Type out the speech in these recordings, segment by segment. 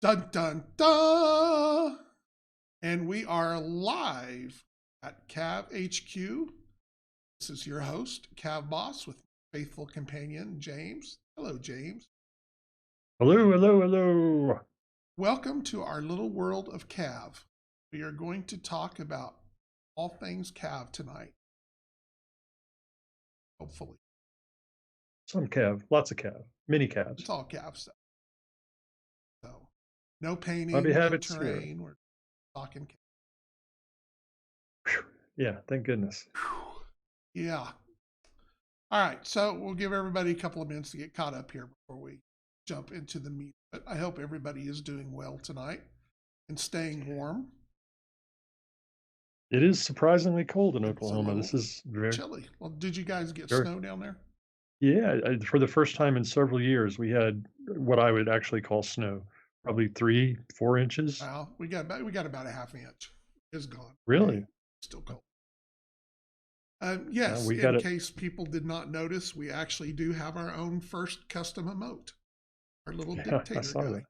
Dun dun dun! And we are live at CAV HQ. This is your host, CAVBoss, with faithful companion, James. Hello, James. Hello, hello, hello. Welcome to our little world of CAV. We are going to talk about all things CAV tonight. Hopefully. Some CAV, lots of CAV, mini CAVs. It's all CAV stuff. So, no painting, Hobby no habits here. terrain. We're talking CAV. Whew. Yeah, thank goodness. Yeah. All right, so we'll give everybody a couple of minutes to get caught up here before we jump into the meat. But I hope everybody is doing well tonight and staying warm. It is surprisingly cold in It's Oklahoma. This is very chilly. Well, did you guys get snow down there? Yeah, for the first time in several years, we had what I would actually call snow, probably 3-4 inches. Wow, we got about a half inch. It's gone. Really? Hey, still cold. Yes, We in got it. case people did not notice, we actually do have our own first custom emote. Our little Yeah, dictator I saw guy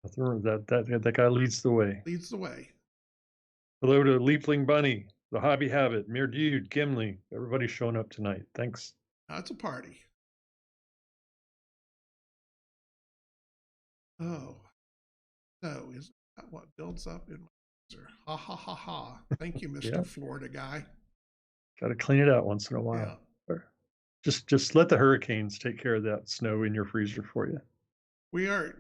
that guy leads the way. leads the way. Hello to Leapling Bunny, the Hobby Habit, Mere Dude, Gimli. Everybody's showing up tonight. Thanks. That's a party. Oh, no, is that what builds up in my user? Ha ha ha ha. Thank you, Mr. Yeah. Florida guy. Got to clean it out once in a while. Yeah. Just let the hurricanes take care of that snow in your freezer for you.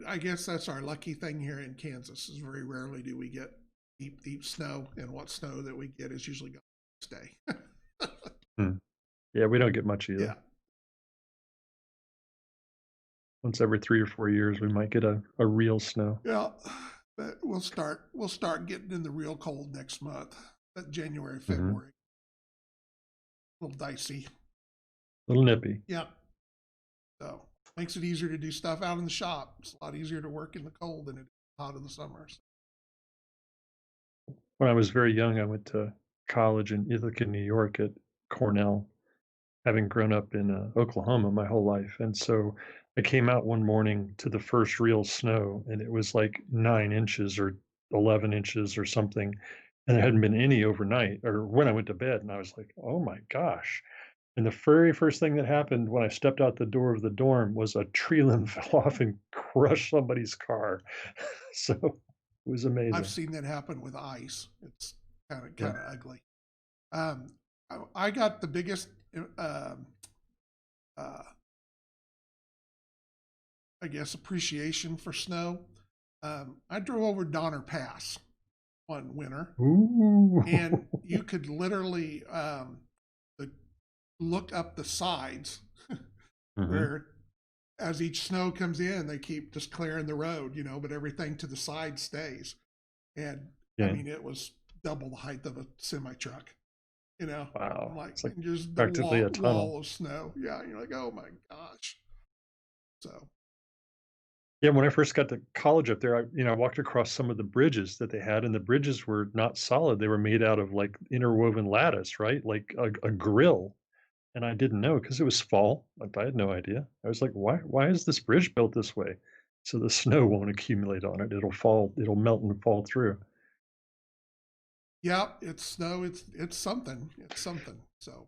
I guess that's our lucky thing here in Kansas, is very rarely do we get deep, deep snow. And what snow that we get is usually gone the next day. Yeah, we don't get much either. Yeah. Once every 3 or 4 years, we might get a real snow. Yeah. But we'll start getting in the real cold next month. That January, February. A little dicey. A little nippy. Yeah. So makes it easier to do stuff out in the shop. It's a lot easier to work in the cold than it is hot in the summer. When I was very young, I went to college in Ithaca, New York at Cornell, having grown up in Oklahoma my whole life. And so I came out one morning to the first real snow, and it was like 9 inches or 11 inches or something. And there hadn't been any overnight or when I went to bed. And I was like, oh my gosh. And the very first thing that happened when I stepped out the door of the dorm was a tree limb fell off and crushed somebody's car. So it was amazing. I've seen that happen with ice. It's kind of ugly. I got the biggest, I guess, appreciation for snow. I drove over Donner Pass one winter. Ooh. And you could literally look up the sides where as each snow comes in, they keep just clearing the road, but everything to the side stays. And I mean, it was double the height of a semi truck, Wow. like It's like just practically a tunnel. wall of snow. Yeah. You're like, oh my gosh. So. Yeah, when I first got to college up there, I walked across some of the bridges that they had, and the bridges were not solid. They were made out of like interwoven lattice, right? Like a grill. And I didn't know because it was fall. I had no idea. I was like, why is this bridge built this way? So the snow won't accumulate on it. It'll melt and fall through. Yeah, it's snow. It's something. It's something. So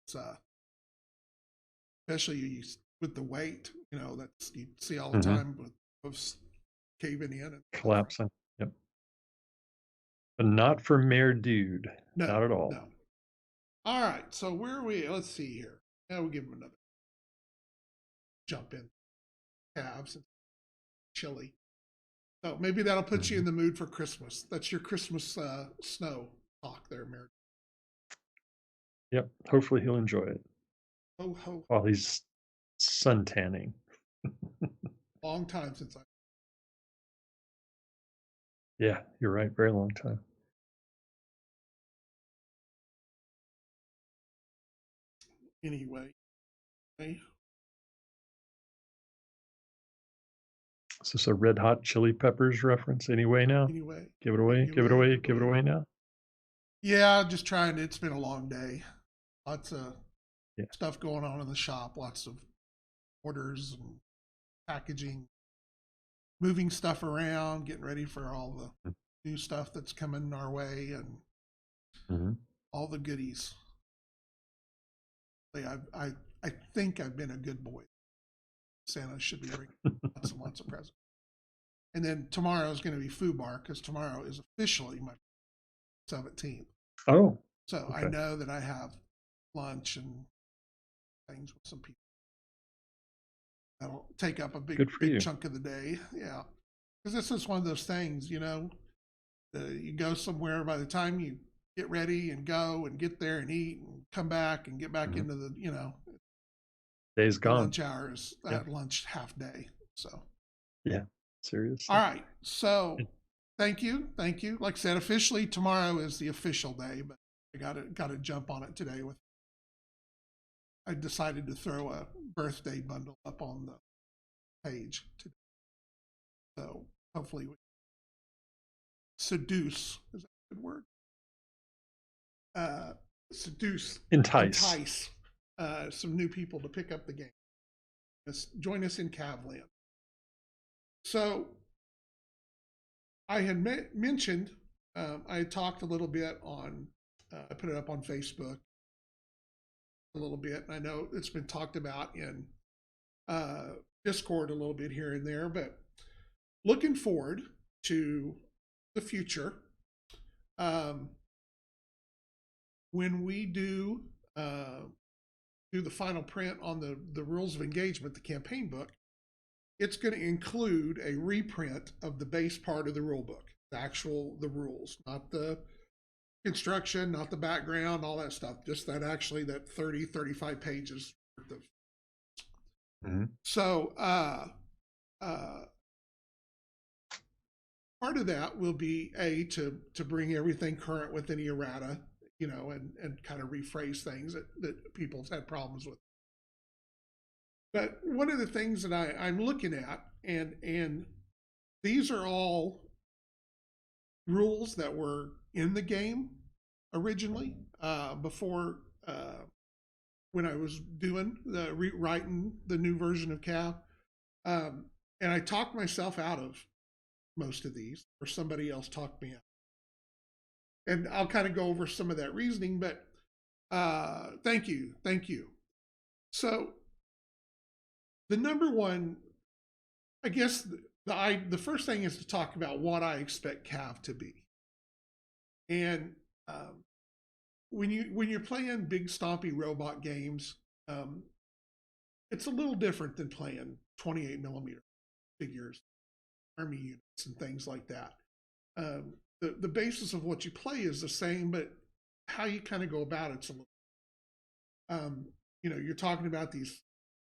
it's especially with the weight, that's you see all the time with roofs caving in and collapsing. Yep. But not for Mayor Dude. No, not at all. No. All right. So where are we? Let's see here. Now we'll give them another jump in. Calves and chili. So maybe that'll put you in the mood for Christmas. That's your Christmas snow talk there, Mayor. Yep. Hopefully he'll enjoy it. Ho ho. While he's sun tanning. Long time since I. Yeah, you're right. Very long time. Anyway. Okay. Is this a Red Hot Chili Peppers reference anyway now? Anyway. Give it away. Give it away. Give it away now. Yeah, just trying to. It's been a long day. Lots of stuff going on in the shop. Lots of orders and packaging, moving stuff around, getting ready for all the new stuff that's coming our way, and all the goodies. I think I've been a good boy. Santa should be bringing lots and lots of presents. And then tomorrow is going to be Foo Bar, because tomorrow is officially my 17th. Oh, So okay. I know that I have lunch and things with some people. That'll take up a big chunk of the day. Yeah. Because this is one of those things, you know, you go somewhere, by the time you get ready and go and get there and eat and come back and get back into the, you know, day's gone. Lunch hours, lunch half day. So, yeah, seriously. All right. So, thank you. Like I said, officially tomorrow is the official day, but I got to jump on it today. I decided to throw a birthday bundle up on the page today. So hopefully, seduce is a good word. Entice some new people to pick up the game. Join us in CAV land. So I had mentioned, I had talked a little bit on, I put it up on Facebook a little bit, and I know it's been talked about in Discord a little bit here and there, but looking forward to the future. When we do the final print on the rules of engagement, the campaign book, it's going to include a reprint of the base part of the rule book, the rules, not the construction, not the background, all that stuff, just that 30, 35 pages worth of. So part of that will be to bring everything current with any errata, you know, and kind of rephrase things that people's had problems with. But one of the things that I'm looking at, and these are all rules that were in the game originally, before when I was writing the new version of CAV. And I talked myself out of most of these, or somebody else talked me out. And I'll kind of go over some of that reasoning, but thank you. So the number one, I guess the first thing is to talk about what I expect CAV to be. And when you're playing big stompy robot games, it's a little different than playing 28 millimeter figures, army units, and things like that. The basis of what you play is the same, but how you kind of go about it's a little. You know, you're talking about these,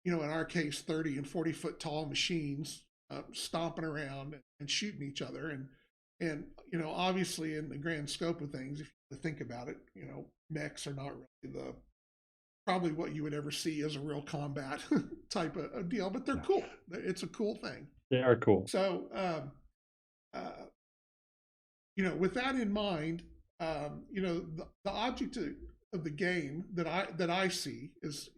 you know, in our case, 30 and 40 foot tall machines stomping around and shooting each other. And, you know, obviously in the grand scope of things, if you think about it, you know, mechs are not really probably what you would ever see as a real combat type of deal, but they're cool. It's a cool thing. They are cool. So, you know, with that in mind, you know, the object of the game that I see is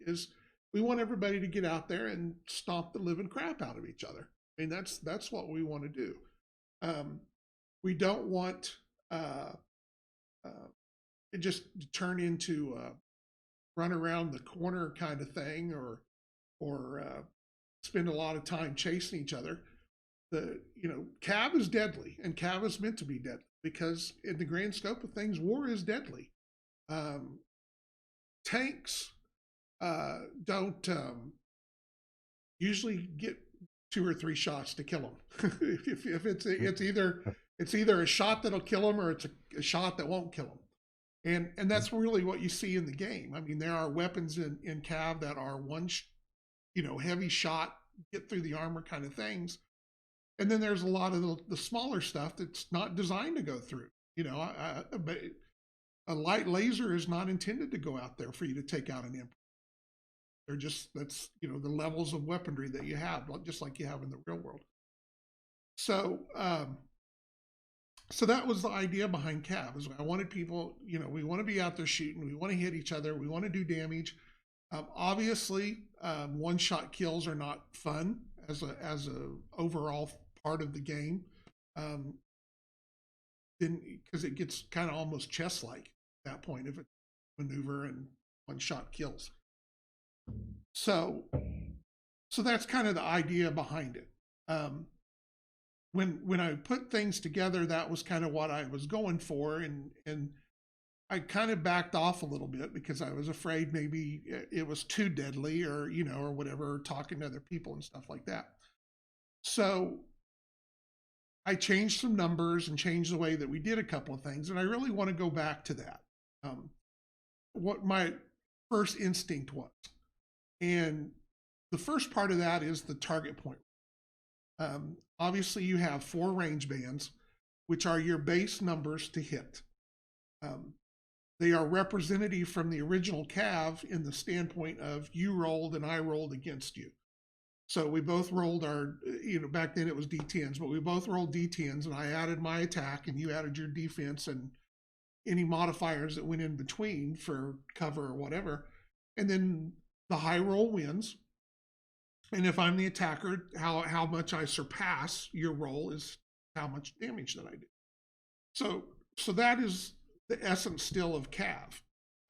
we want everybody to get out there and stomp the living crap out of each other. I mean, that's what we want to do. We don't want it just to turn into a run around the corner kind of thing, or spend a lot of time chasing each other. You know, CAV is deadly, and CAV is meant to be deadly because in the grand scope of things, war is deadly. Tanks don't usually get 2 or 3 shots to kill them. if it's either a shot that'll kill them or it's a shot that won't kill them. And that's really what you see in the game. I mean, there are weapons in CAV that are heavy shot, get through the armor kind of things. And then there's a lot of the smaller stuff that's not designed to go through. You know, but a light laser is not intended to go out there for you to take out an emperor. That's the levels of weaponry that you have, just like you have in the real world. So, so that was the idea behind CAV. Is I wanted people, we want to be out there shooting, we want to hit each other, we want to do damage. Obviously, one-shot kills are not fun as a overall part of the game. Um, then because it gets kind of almost chess-like at that point if it's maneuver and one shot kills. So that's kind of the idea behind it. When I put things together, that was kind of what I was going for, and I kind of backed off a little bit because I was afraid maybe it was too deadly, or or whatever, talking to other people and stuff like that. So I changed some numbers and changed the way that we did a couple of things, and I really want to go back to that. What my first instinct was, and the first part of that is the target point. Obviously, you have 4 range bands, which are your base numbers to hit. They are representative from the original CAV in the standpoint of you rolled and I rolled against you. So we both rolled our, back then it was D10s, but we both rolled D10s, and I added my attack and you added your defense and any modifiers that went in between for cover or whatever. And then the high roll wins. And if I'm the attacker, how much I surpass your roll is how much damage that I do. So that is the essence still of CAV.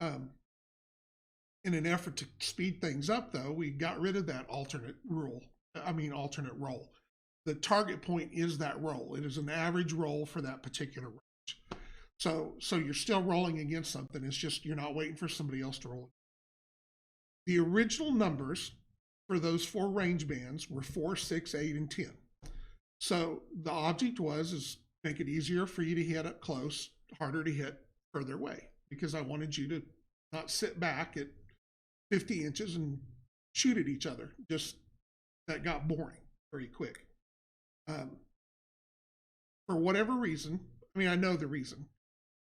In an effort to speed things up, though, we got rid of that alternate roll. The target point is that roll. It is an average roll for that particular range. So you're still rolling against something. It's just you're not waiting for somebody else to roll. The original numbers for those 4 range bands were 4, 6, 8, and 10. So the object is make it easier for you to hit up close, harder to hit further away, because I wanted you to not sit back at 50 inches and shoot at each other. Just that got boring very quick. For whatever reason, I know the reason,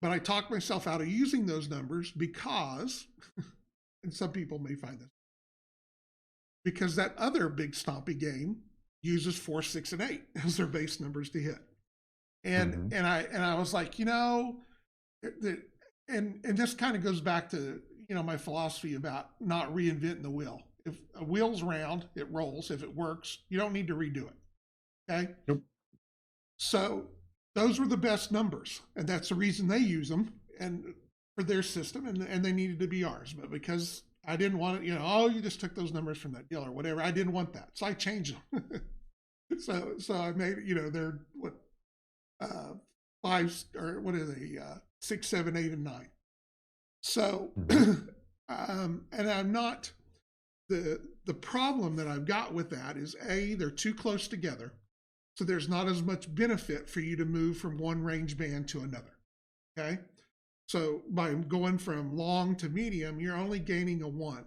but I talked myself out of using those numbers because, and some people may find this, because that other big stompy game uses 4, 6, and 8 as their base numbers to hit. And I was like, and this kind of goes back to my philosophy about not reinventing the wheel. If a wheel's round, it rolls. If it works, you don't need to redo it. Okay. Nope. So those were the best numbers, and that's the reason they use them and for their system, and they needed to be ours. But because I didn't want it, you just took those numbers from that deal or whatever. I didn't want that, so I changed them. so I made they're what 5 or what are they 6, 7, 8, and 9. So, and I'm not, the problem that I've got with that is they're too close together. So there's not as much benefit for you to move from one range band to another. Okay. So by going from long to medium, you're only gaining a 1.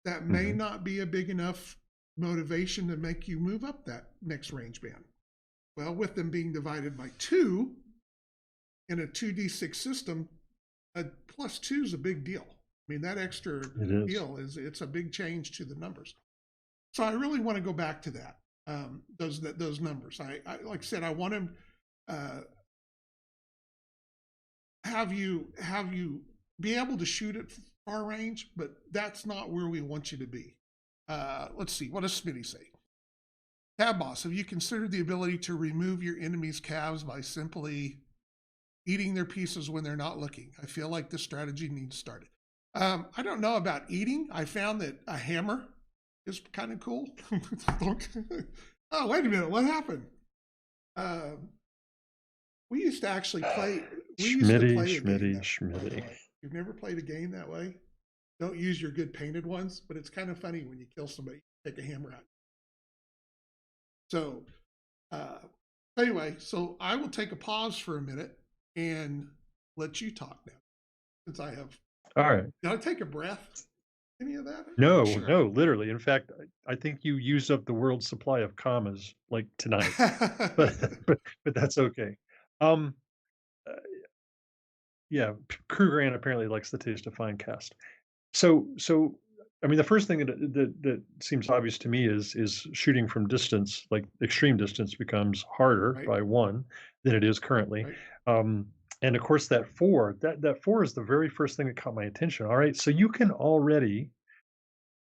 That may not be a big enough motivation to make you move up that next range band. Well, with them being divided by 2 in a 2d6 system, a +2 is a big deal. That extra deal it's a big change to the numbers. So I really want to go back to that. Those numbers. I like I said, I want to have you be able to shoot at far range, but that's not where we want you to be. Let's see. What does Smitty say? CAVBoss, have you considered the ability to remove your enemy's calves by simply eating their pieces when they're not looking? I feel like this strategy needs started. I don't know about eating. I found that a hammer is kind of cool. Oh, wait a minute. What happened? We used to actually play. Schmitty. You've never played a game that way? Don't use your good painted ones, but it's kind of funny when you kill somebody, take a hammer out. So anyway, so I will take a pause for a minute and let you talk now, since I have. All right. Did I take a breath? Any of that? No, no, literally. In fact, I think you used up the world's supply of commas like tonight, but that's okay. Yeah, Krugerrand apparently likes the taste of fine cast. So the first thing that seems obvious to me is shooting from distance, like extreme distance, becomes harder by 1 than it is currently. And of course, that 4 is the very first thing that caught my attention. All right, so you can already,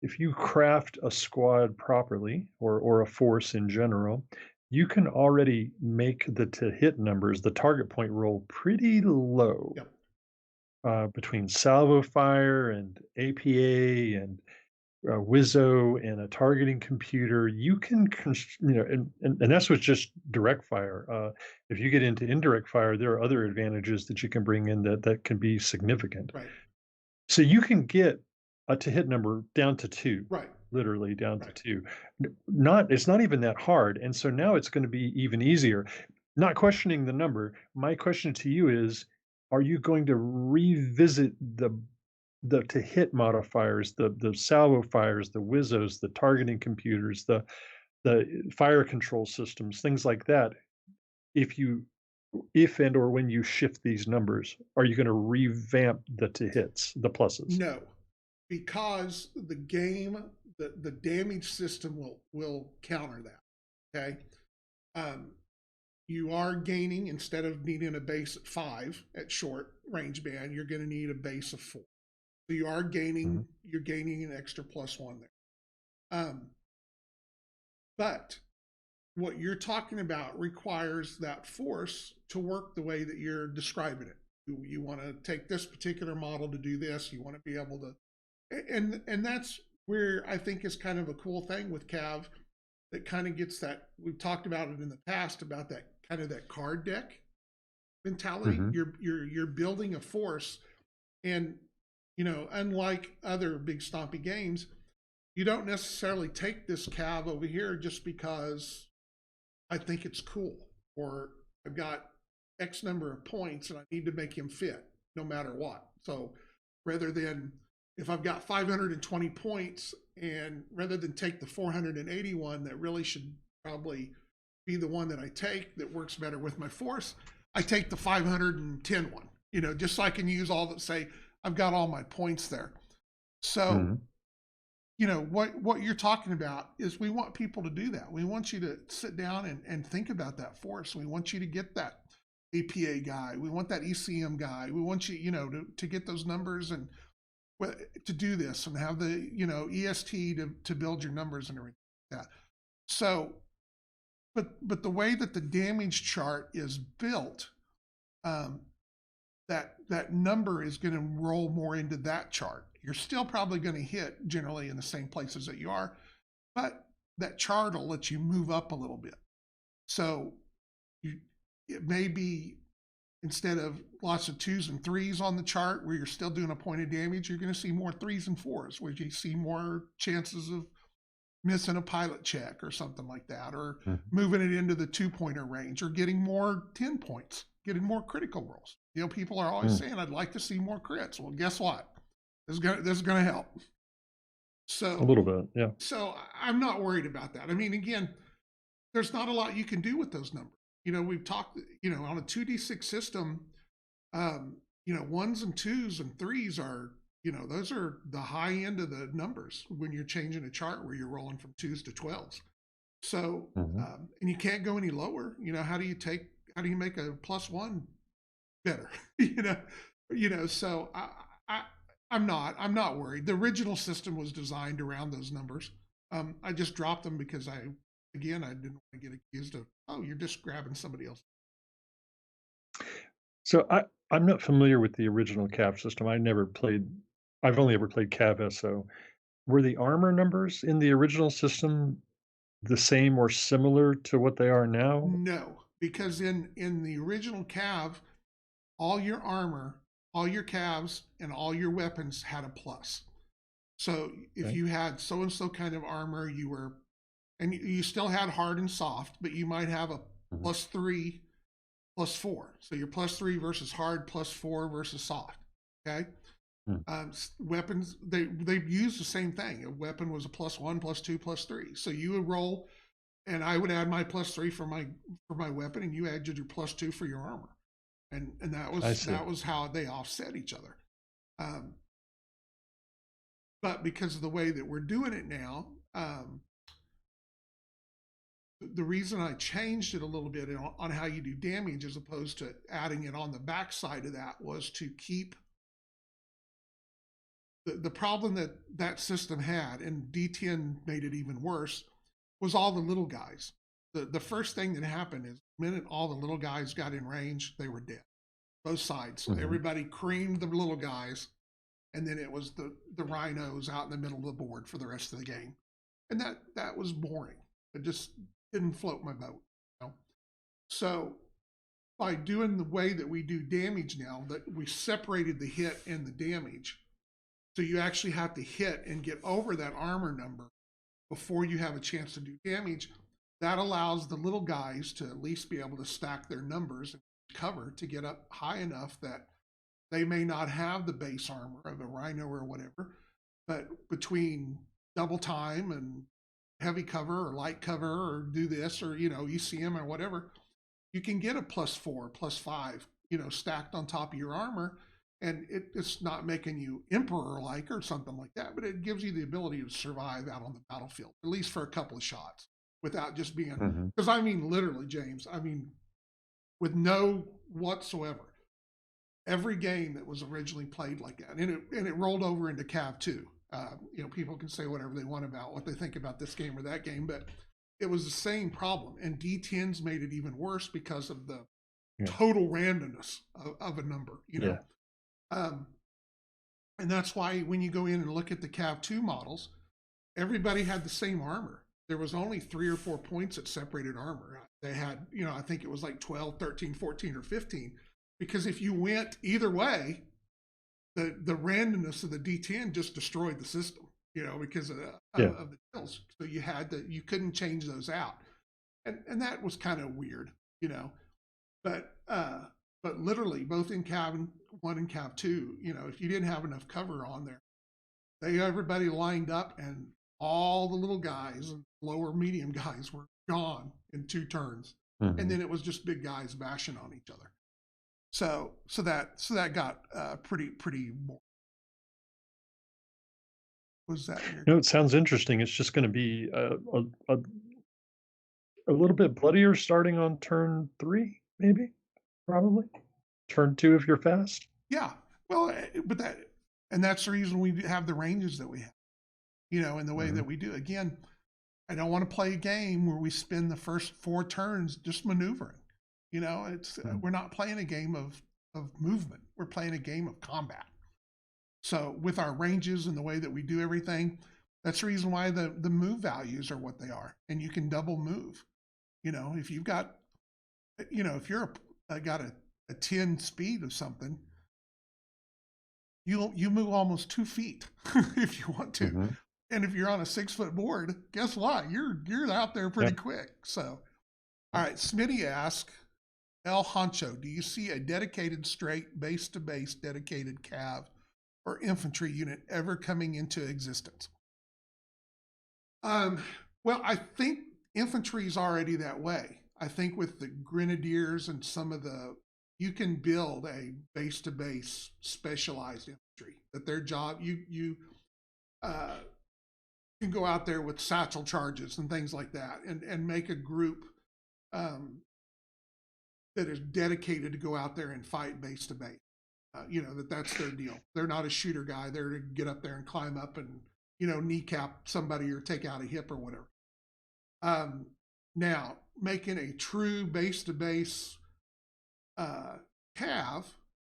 if you craft a squad properly, or a force in general, you can already make the to hit numbers, the target point roll pretty low Yep. between salvo fire and APA and Wizzo and a targeting computer. You can, and that's with just direct fire. If you get into indirect fire, there are other advantages that you can bring in that can be significant. Right. So you can get a to hit number down to 2, Right. literally down to Right. 2. Not It's not even that hard, and so now it's gonna be even easier. Not questioning the number, my question to you is, are you going to revisit the to hit modifiers, the salvo fires, the Wizzos, the targeting computers, the fire control systems, things like that, if you if and or when you shift these numbers, are you gonna revamp the to hits, the pluses? No, because the game, the damage system will counter that. Okay. Um, you are gaining, instead of needing a base at 5 at short range band, you're going to need a base of 4. So you are Mhm, gaining, you're gaining an extra +1 there. Um, but what you're talking about requires that force to work the way that you're describing it. You want to take this particular model to do this. You want to be able to, and that's where I think is kind of a cool thing with CAV that kind of gets that. We've talked about it in the past about that kind of that card deck mentality. mhm, You're building a force, and unlike other big stompy games, you don't necessarily take this CAV over here just because I think it's cool, or I've got X number of points and I need to make him fit no matter what. So rather than, if I've got 520 points, and rather than take the 481 that really should probably be the one that I take that works better with my force, I take the 510 one, just so I can use all that, say I've got all my points there. So mhm, what you're talking about is, we want people to do that. We want you to sit down and think about that force. We want you to get that APA guy. We want that ECM guy. We want you, to get those numbers, and to do this, and have the, EST to build your numbers and everything like that. So, but the way that the damage chart is built, um, that number is going to roll more into that chart. You're still probably going to hit generally in the same places that you are, but that chart will let you move up a little bit. So you, it may be, instead of lots of 2s and 3s on the chart where you're still doing a point of damage, you're going to see more 3s and 4s, where you see more chances of missing a pilot check or something like that, or mhm, moving it into the 2-pointer range, or getting more 10 points, getting more critical rolls. People are always mm. saying, I'd like to see more crits. Well, guess what? This is gonna help. A So little bit, yeah. so I'm not worried about that. I mean, again, there's not a lot you can do with those numbers. We've talked, on a 2d6 system, um, 1s and 2s and 3s are, those are the high end of the numbers when you're changing a chart where you're rolling from 2s to 12s. So, Mhm. and you can't go any lower. How do you make a +1 better? So I, I'm not worried. The original system was designed around those numbers. I just dropped them because I didn't want to get accused of, oh, you're just grabbing somebody else. So I'm not familiar with the original CAV system. I've only ever played CAV SO. Were the armor numbers in the original system the same or similar to what they are now? No, because in the original CAV, all your armor, all your CAVs, and all your weapons had a plus. So if Okay. you had so and so kind of armor, and you still had hard and soft, but you might have a Mhm, +3, +4. So your +3 versus hard, +4 versus soft. Okay. mm. Weapons, they use the same thing. A weapon was a +1, +2, +3. So you would roll, and I would add my +3 for my weapon, and you added your +2 for your armor, and that I was see. that was how they offset each other. Um, but because of the way that we're doing it now, the reason I changed it a little bit on how you do damage, as opposed to adding it on the backside of that, was to keep the problem that system had, and D10 made it even worse, was all the little guys. the first thing that happened is the minute all the little guys got in range, they were dead, both sides. So everybody creamed the little guys, and then it was the rhinos out in the middle of the board for the rest of the game, and that was boring. It just didn't float my boat. You know? So by doing the way that we do damage now, that we separated the hit and the damage, so you actually have to hit and get over that armor number before you have a chance to do damage. That allows the little guys to at least be able to stack their numbers and cover to get up high enough that they may not have the base armor of a rhino or whatever, but between double time and heavy cover or light cover or do this or, ECM or whatever, you can get a +4, +5, stacked on top of your armor. And it's not making you emperor-like or something like that, but it gives you the ability to survive out on the battlefield, at least for a couple of shots, without just being, because I mean, literally, James, I mean, with no whatsoever, every game that was originally played like that, and it rolled over into CAV too. People can say whatever they want about what they think about this game or that game, but it was the same problem. And D10s made it even worse because of the total randomness of a number, and that's why when you go in and look at the CAV2 models, everybody had the same armor. There was only 3 or 4 points that separated armor. They had, I think it was like 12, 13, 14, or 15. Because if you went either way, the randomness of the D10 just destroyed the system, because of the kills. So you couldn't change those out. And that was kind of weird, But literally, both in CAV 1 and CAV 2, if you didn't have enough cover on there, everybody lined up, and all the little guys and lower medium guys were gone in 2 turns, and then it was just big guys bashing on each other. So that got pretty boring. Was that? It sounds interesting. It's just going to be a little bit bloodier starting on turn 3, maybe. Probably turn 2 if you're fast. Yeah, well, and that's the reason we have the ranges that we have, in the way that we do. Again, I don't want to play a game where we spend the first 4 turns just maneuvering. We're not playing a game of movement. We're playing a game of combat. So with our ranges and the way that we do everything, that's the reason why the move values are what they are, and you can double move. If you've got, if you're got a 10 speed of something, you move almost 2 feet if you want to. And if you're on a 6-foot board, guess what? You're out there pretty quick. So, all right, Smitty asks, El Honcho, do you see a dedicated straight base-to-base dedicated CAV or infantry unit ever coming into existence? Well, I think infantry is already that way. I think with the grenadiers and some of you can build a base-to-base specialized infantry. That their job, you can go out there with satchel charges and things like that, and make a group that is dedicated to go out there and fight base-to-base. That's their deal. They're not a shooter guy. They're to get up there and climb up and kneecap somebody or take out a hip or whatever. Now, making a true base-to-base CAV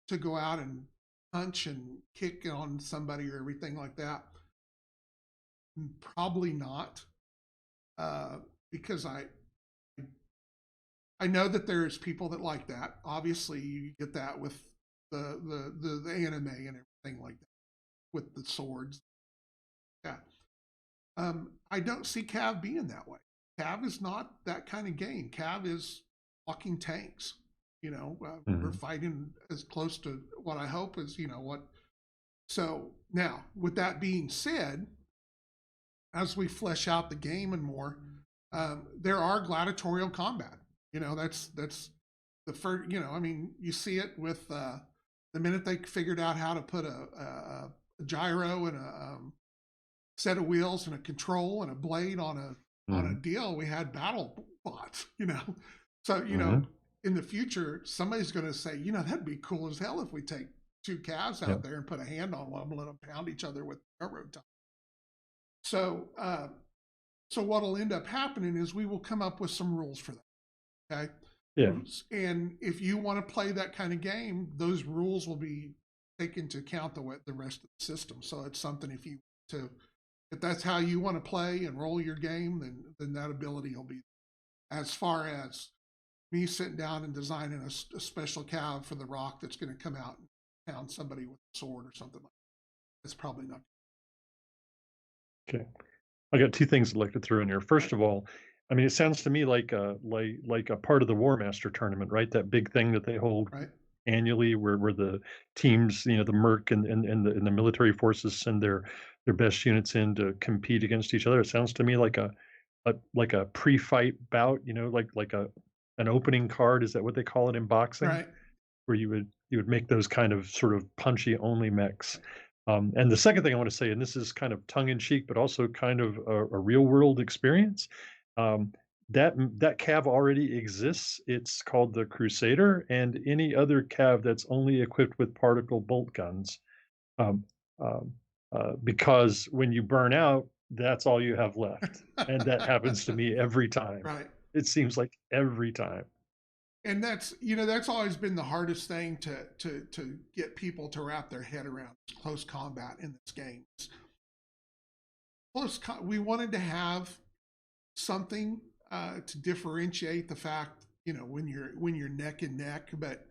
to go out and punch and kick on somebody or everything like that, probably not, because I know that there's people that like that. Obviously, you get that with the anime and everything like that, with the swords. Yeah. I don't see CAV being that way. CAV is not that kind of game. CAV is walking tanks. We're fighting as close to what I hope is, what. So now, with that being said, as we flesh out the game and more, there are gladiatorial combat. That's the first, you see it with the minute they figured out how to put a gyro and a set of wheels and a control and a blade on a deal, we had battle bots, So, in the future, somebody's going to say, that'd be cool as hell if we take 2 calves out there and put a hand on one and let them pound each other with railroad ties. So So what'll end up happening is we will come up with some rules for that. Okay. Yeah. And if you want to play that kind of game, those rules will be taken into account the rest of the system. So it's something if that's how you want to play and roll your game, then that ability will be. As far as me sitting down and designing a special CAV for the rock that's going to come out and pound somebody with a sword or something like that, that's probably not. Okay. I got two things I'd like to throw in here. First of all, I mean, it sounds to me like a part of the War Master tournament, right? That big thing that they hold Right. annually, where the teams, the Merc and the military forces send their best units in to compete against each other. It sounds to me like a pre-fight bout, like an opening card. Is that what they call it in boxing? Right. Where you would make those kind of sort of punchy only mechs. And the second thing I want to say, and this is kind of tongue in cheek, but also kind of a real world experience. Um, that CAV already exists. It's called the Crusader, and any other CAV that's only equipped with particle bolt guns, um, um, because when you burn out, that's all you have left, and that happens to me every time. Right. It seems like every time. And that's always been the hardest thing to get people to wrap their head around close combat in this game. We wanted to have something to differentiate the fact, when you're neck and neck, but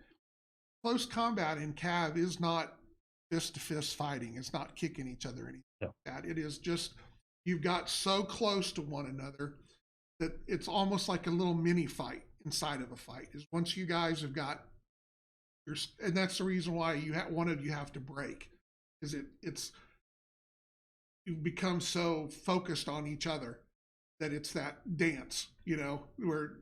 close combat in CAV is not fist to fist fighting. It's not kicking each other or anything like that. It is just, you've got so close to one another that it's almost like a little mini fight inside of a fight. Is once you guys have got and that's the reason why one of you have to break, is it's you've become so focused on each other that it's that dance, where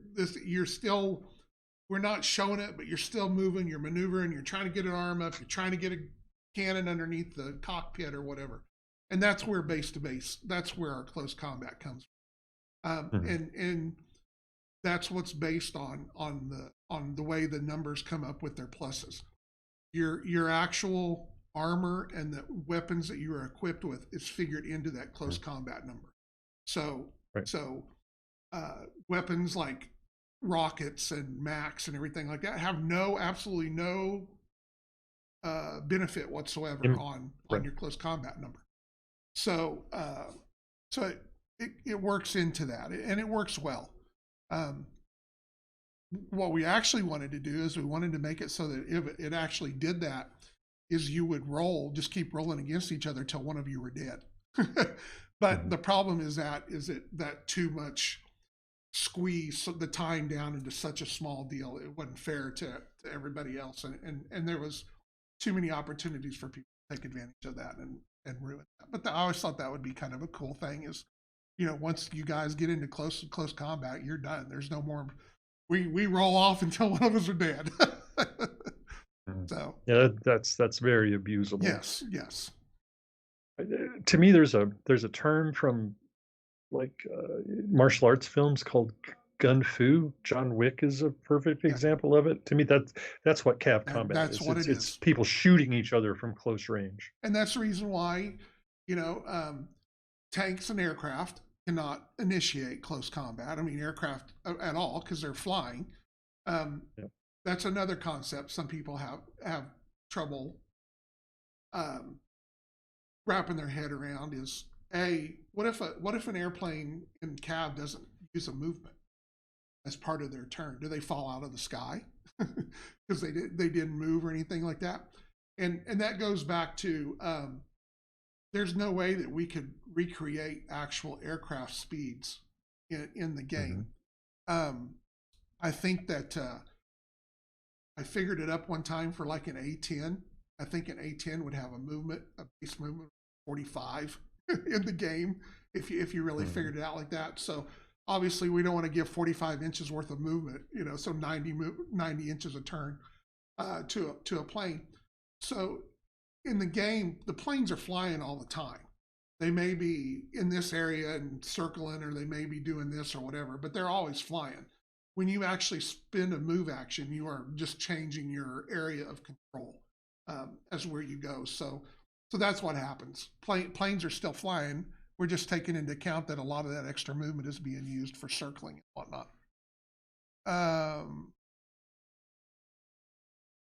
we're not showing it, but you're still moving, you're maneuvering, you're trying to get an arm up, you're trying to get a cannon underneath the cockpit or whatever. And that's where base to base, that's where our close combat comes from. And that's what's based on the way the numbers come up with their pluses. Your actual armor and the weapons that you are equipped with is figured into that close combat number. So weapons like rockets and max and everything like that have absolutely no benefit whatsoever on your close combat number. So it works into that, and it works well. What we actually wanted to do is we wanted to make it so that if it actually did that, is you would just keep rolling against each other till one of you were dead. But the problem is that too much squeeze the time down into such a small deal. It wasn't fair to everybody else, and there was too many opportunities for people to take advantage of that and ruin that. But I always thought that would be kind of a cool thing. Is once you guys get into close combat, you're done. There's no more. We roll off until one of us are dead. So yeah, that's very abusable. Yes. To me, there's a term from martial arts films called gun fu. John Wick is a perfect example of it. To me, that's what CAV combat that's is. What it is. It's people shooting each other from close range. And that's the reason why, tanks and aircraft cannot initiate close combat. I mean, aircraft at all, because they're flying. That's another concept some people have trouble wrapping their head around. Is what if an airplane in CAV doesn't use a movement as part of their turn? Do they fall out of the sky because they didn't move or anything like that? And that goes back to there's no way that we could recreate actual aircraft speeds in the game. I think that I figured it up one time for like an A-10. I think an A-10 would have a base movement of 45 in the game if you really figured it out like that. So obviously we don't want to give 45 inches worth of movement, so 90 inches a turn to a plane. So in the game, the planes are flying all the time. They may be in this area and circling, or they may be doing this or whatever, but they're always flying. When you actually spend a move action, you are just changing your area of control as where you go. So that's what happens. Planes are still flying, We're just taking into account that a lot of that extra movement is being used for circling and whatnot.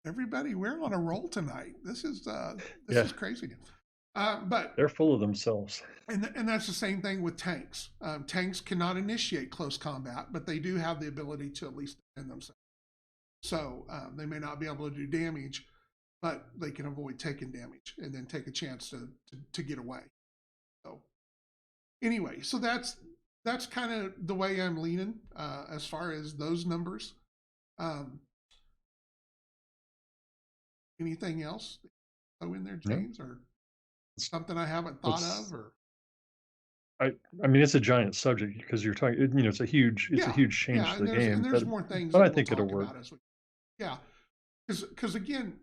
Everybody, we're on a roll tonight. This is Yeah, crazy. But they're full of themselves. and that's the same thing with tanks. Tanks cannot initiate close combat, but they do have the ability to at least defend themselves. So they may not be able to do damage, but they can avoid taking damage and then take a chance to get away. So anyway, so that's kind of the way I'm leaning as far as those numbers. Anything else throw in there, James, or something I haven't thought of, or I mean, it's a giant subject because you're talking, you know, it's a huge change to and the game, there's more things but I that we'll think it'll talk work. about as we because again,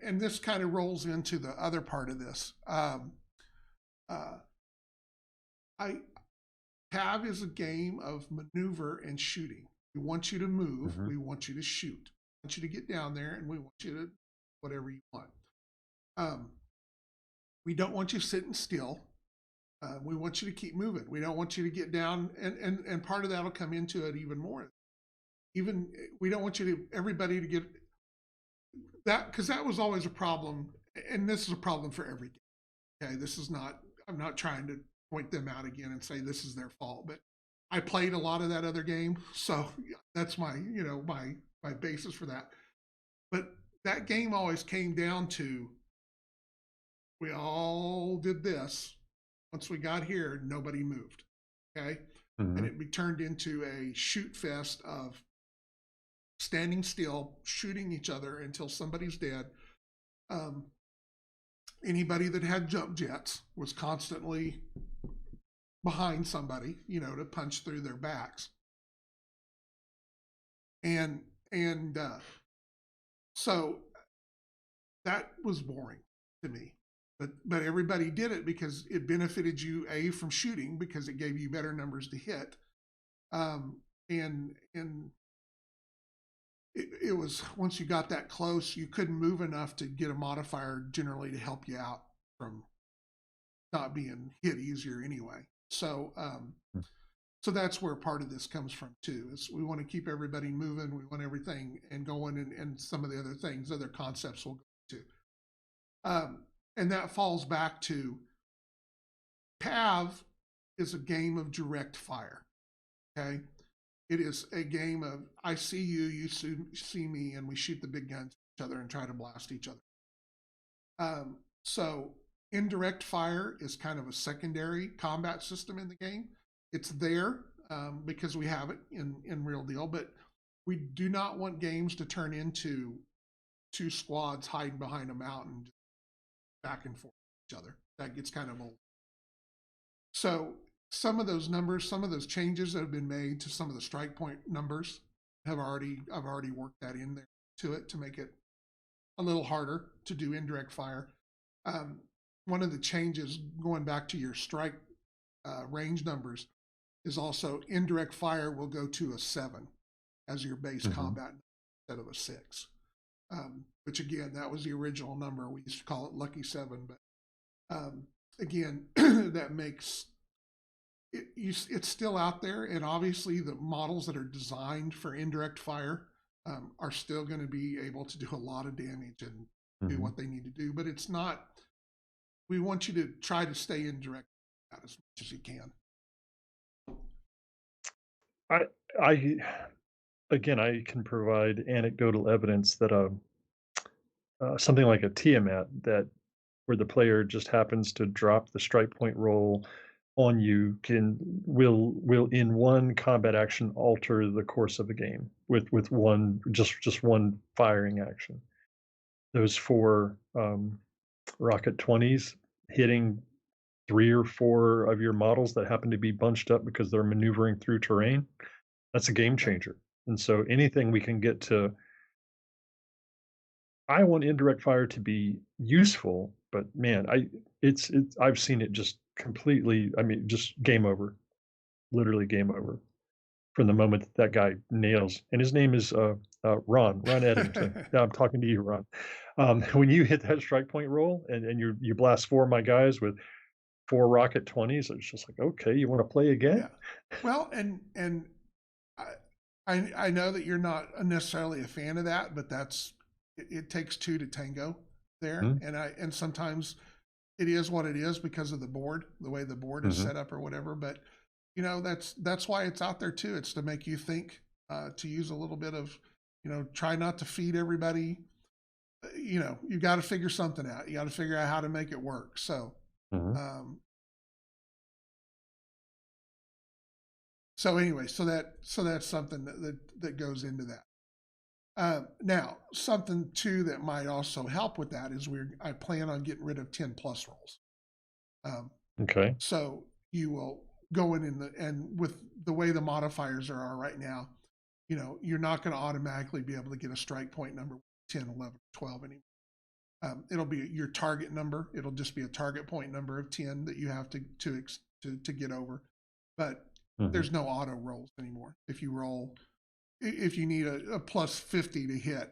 and this kind of rolls into the other part of this. I CAV is a game of maneuver and shooting. We want you to move. We want you to shoot. We want you to get down there, and we want you to whatever you want. We don't want you sitting still. We want you to keep moving. We don't want you to get down, and part of that will come into it even more. Even we don't want you to everybody to get that, because that was always a problem, and this is a problem for every game. Okay, this is not. I'm not trying to point them out again and say this is their fault, but I played a lot of that other game, so that's my my basis for that. But that game always came down to we all did this. Once we got here, nobody moved. Okay, and it turned into a shoot fest of standing still, shooting each other until somebody's dead. Anybody that had jump jets was constantly behind somebody, to punch through their backs. And so that was boring to me. But everybody did it because it benefited you, from shooting, because it gave you better numbers to hit. And it was, once you got that close, you couldn't move enough to get a modifier generally to help you out from not being hit easier anyway. So so that's where part of this comes from too, is we want to keep everybody moving. We want everything and going, and some of the other things, other concepts we'll go to. And that falls back to CAV is a game of direct fire. Okay. It is a game of I see you, you see me, and we shoot the big guns at each other and try to blast each other. So indirect fire is kind of a secondary combat system in the game. It's there because we have it in real deal, but we do not want games to turn into two squads hiding behind a mountain back and forth with each other. That gets kind of old. So some of those numbers, some of those changes that have been made to some of the strike point numbers I've already worked that in there to it to make it a little harder to do indirect fire. One of the changes, going back to your strike range numbers, is also indirect fire will go to a 7 as your base combat instead of a 6. Which again, that was the original number. We used to call it Lucky 7, but again, that makes it's still out there, and obviously the models that are designed for indirect fire are still going to be able to do a lot of damage and do what they need to do. But it's not. We want you to try to stay indirect as much as you can. I again, I can provide anecdotal evidence that something like a Tiamat, that where the player just happens to drop the strike point roll on you, will in one combat action alter the course of a game with one just one firing action. Those 4 rocket 20s hitting 3 or 4 of your models that happen to be bunched up because they're maneuvering through terrain, that's a game changer. And so anything we can get to, I want indirect fire to be useful, but man, it's I've seen it just completely, I mean, just game over, literally game over from the moment that guy nails. And his name is Ron Eddington. Now I'm talking to you, Ron. When you hit that strike point roll and you blast 4 of my guys with 4 rocket 20s. It's just like, okay, you want to play again? Yeah. Well, and I, I know that you're not necessarily a fan of that, but it takes two to tango there, Mm-hmm. and sometimes it is what it is because of the board, the way the board is Mm-hmm. set up or whatever. But that's why it's out there too. It's to make you think, to use a little bit of, try not to feed everybody. You got to figure something out. You got to figure out how to make it work. So, Mm-hmm. um, so anyway, so that's something that goes into that. Now, something too that might also help with that is I plan on getting rid of 10 plus rolls. Um, Okay. so you will go in and with the way the modifiers are right now, you're not going to automatically be able to get a strike point number 10, 11, 12 anymore. It'll be your target number. It'll just be a target point number of 10 that you have to get over. But Mm-hmm. there's no auto rolls anymore. If you need a plus 50 to hit,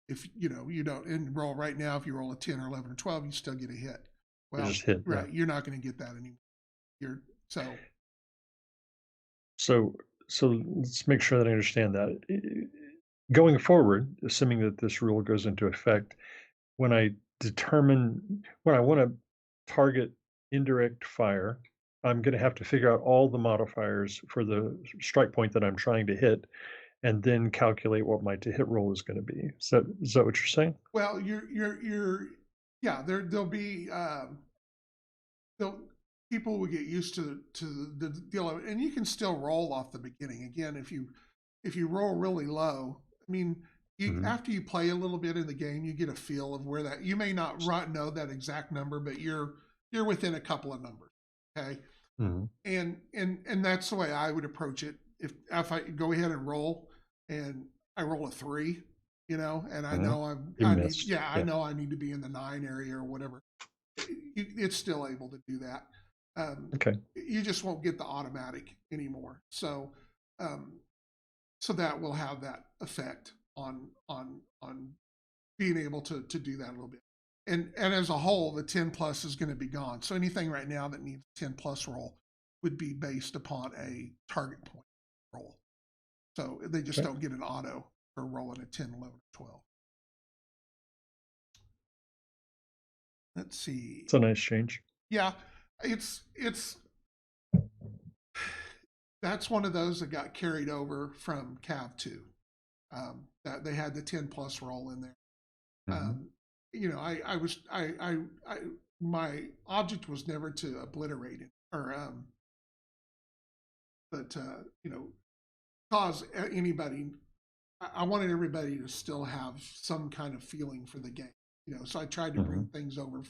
if you don't and roll right now, if you roll a 10 or 11 or 12, you still get a hit. You Well, just hit, yeah. right, you're not going to get that anymore. You're so So, so let's make sure that I understand that. Going forward, assuming that this rule goes into effect, when I when I want to target indirect fire, I'm going to have to figure out all the modifiers for the strike point that I'm trying to hit, and then calculate what my to hit roll is going to be. Is that what you're saying? well, you're yeah. There'll be they'll people will get used to the deal of it, and you can still roll off the beginning. Again, if you roll really low, I mean, Hmm. after you play a little bit in the game, you get a feel of where that you may not know that exact number, but you're within a couple of numbers. Okay, Hmm. and that's the way I would approach it. If I go ahead and roll, and I roll a 3, and I Hmm. know You I need, missed. yeah, I Yeah. know I need to be in the 9 area or whatever. It's still able to do that. Okay. You just won't get the automatic anymore. Um, so that will have that effect on being able to do that a little bit. And as a whole, the 10 plus is going to be gone. So anything right now that needs 10 plus roll would be based upon a target point roll. So they just Okay. don't get an auto for rolling a 10, 11, 12. Let's It's a see. nice change. Yeah, it's that's one of those that got carried over from CAV 2. That they had the 10 plus roll in there. Hmm. Um, I my object was never to obliterate it or but cause anybody. I wanted everybody to still have some kind of feeling for the game. So I tried to bring Hmm. things over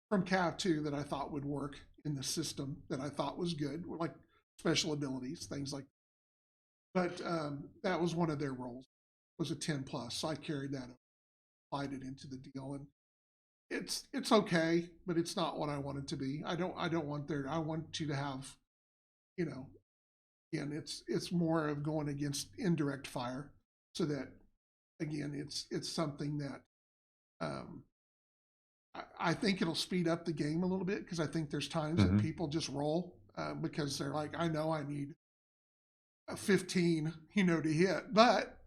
from CAV 2 that I thought would work in the system that I thought was good, like special abilities, things like. But that was one of their roles, was a 10 plus. So I carried that, applied it into the deal, and it's okay, but it's not what I want it to be. I don't want there. I want you to have, you know, again, it's more of going against indirect fire, so that again, it's something that um, I think it'll speed up the game a little bit because I think there's times that Hmm. people just roll because they're like, I know I need a 15, to hit, but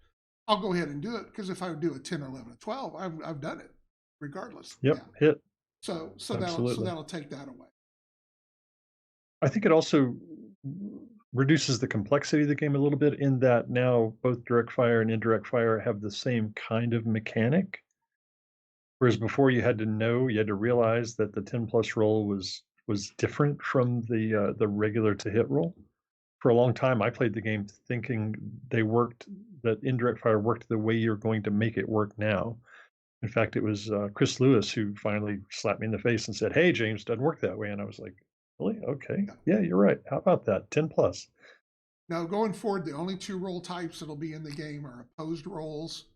I'll go ahead and do it because if I do a 10 or 11 or 12, I've done it regardless. Yep. Yeah. Hit. So Absolutely. that'll take that away. I think it also reduces the complexity of the game a little bit in that now both direct fire and indirect fire have the same kind of mechanic. Whereas before you had to realize that the 10 plus roll was different from the regular to hit roll. For a long time, I played the game thinking that indirect fire worked the way you're going to make it work now. In fact, it was Chris Lewis who finally slapped me in the face and said, "Hey, James, doesn't work that way." And I was like, "Really? Okay, Yeah. yeah, you're right. How about that? 10 plus." Now going forward, the only two roll types that'll be in the game are opposed rolls,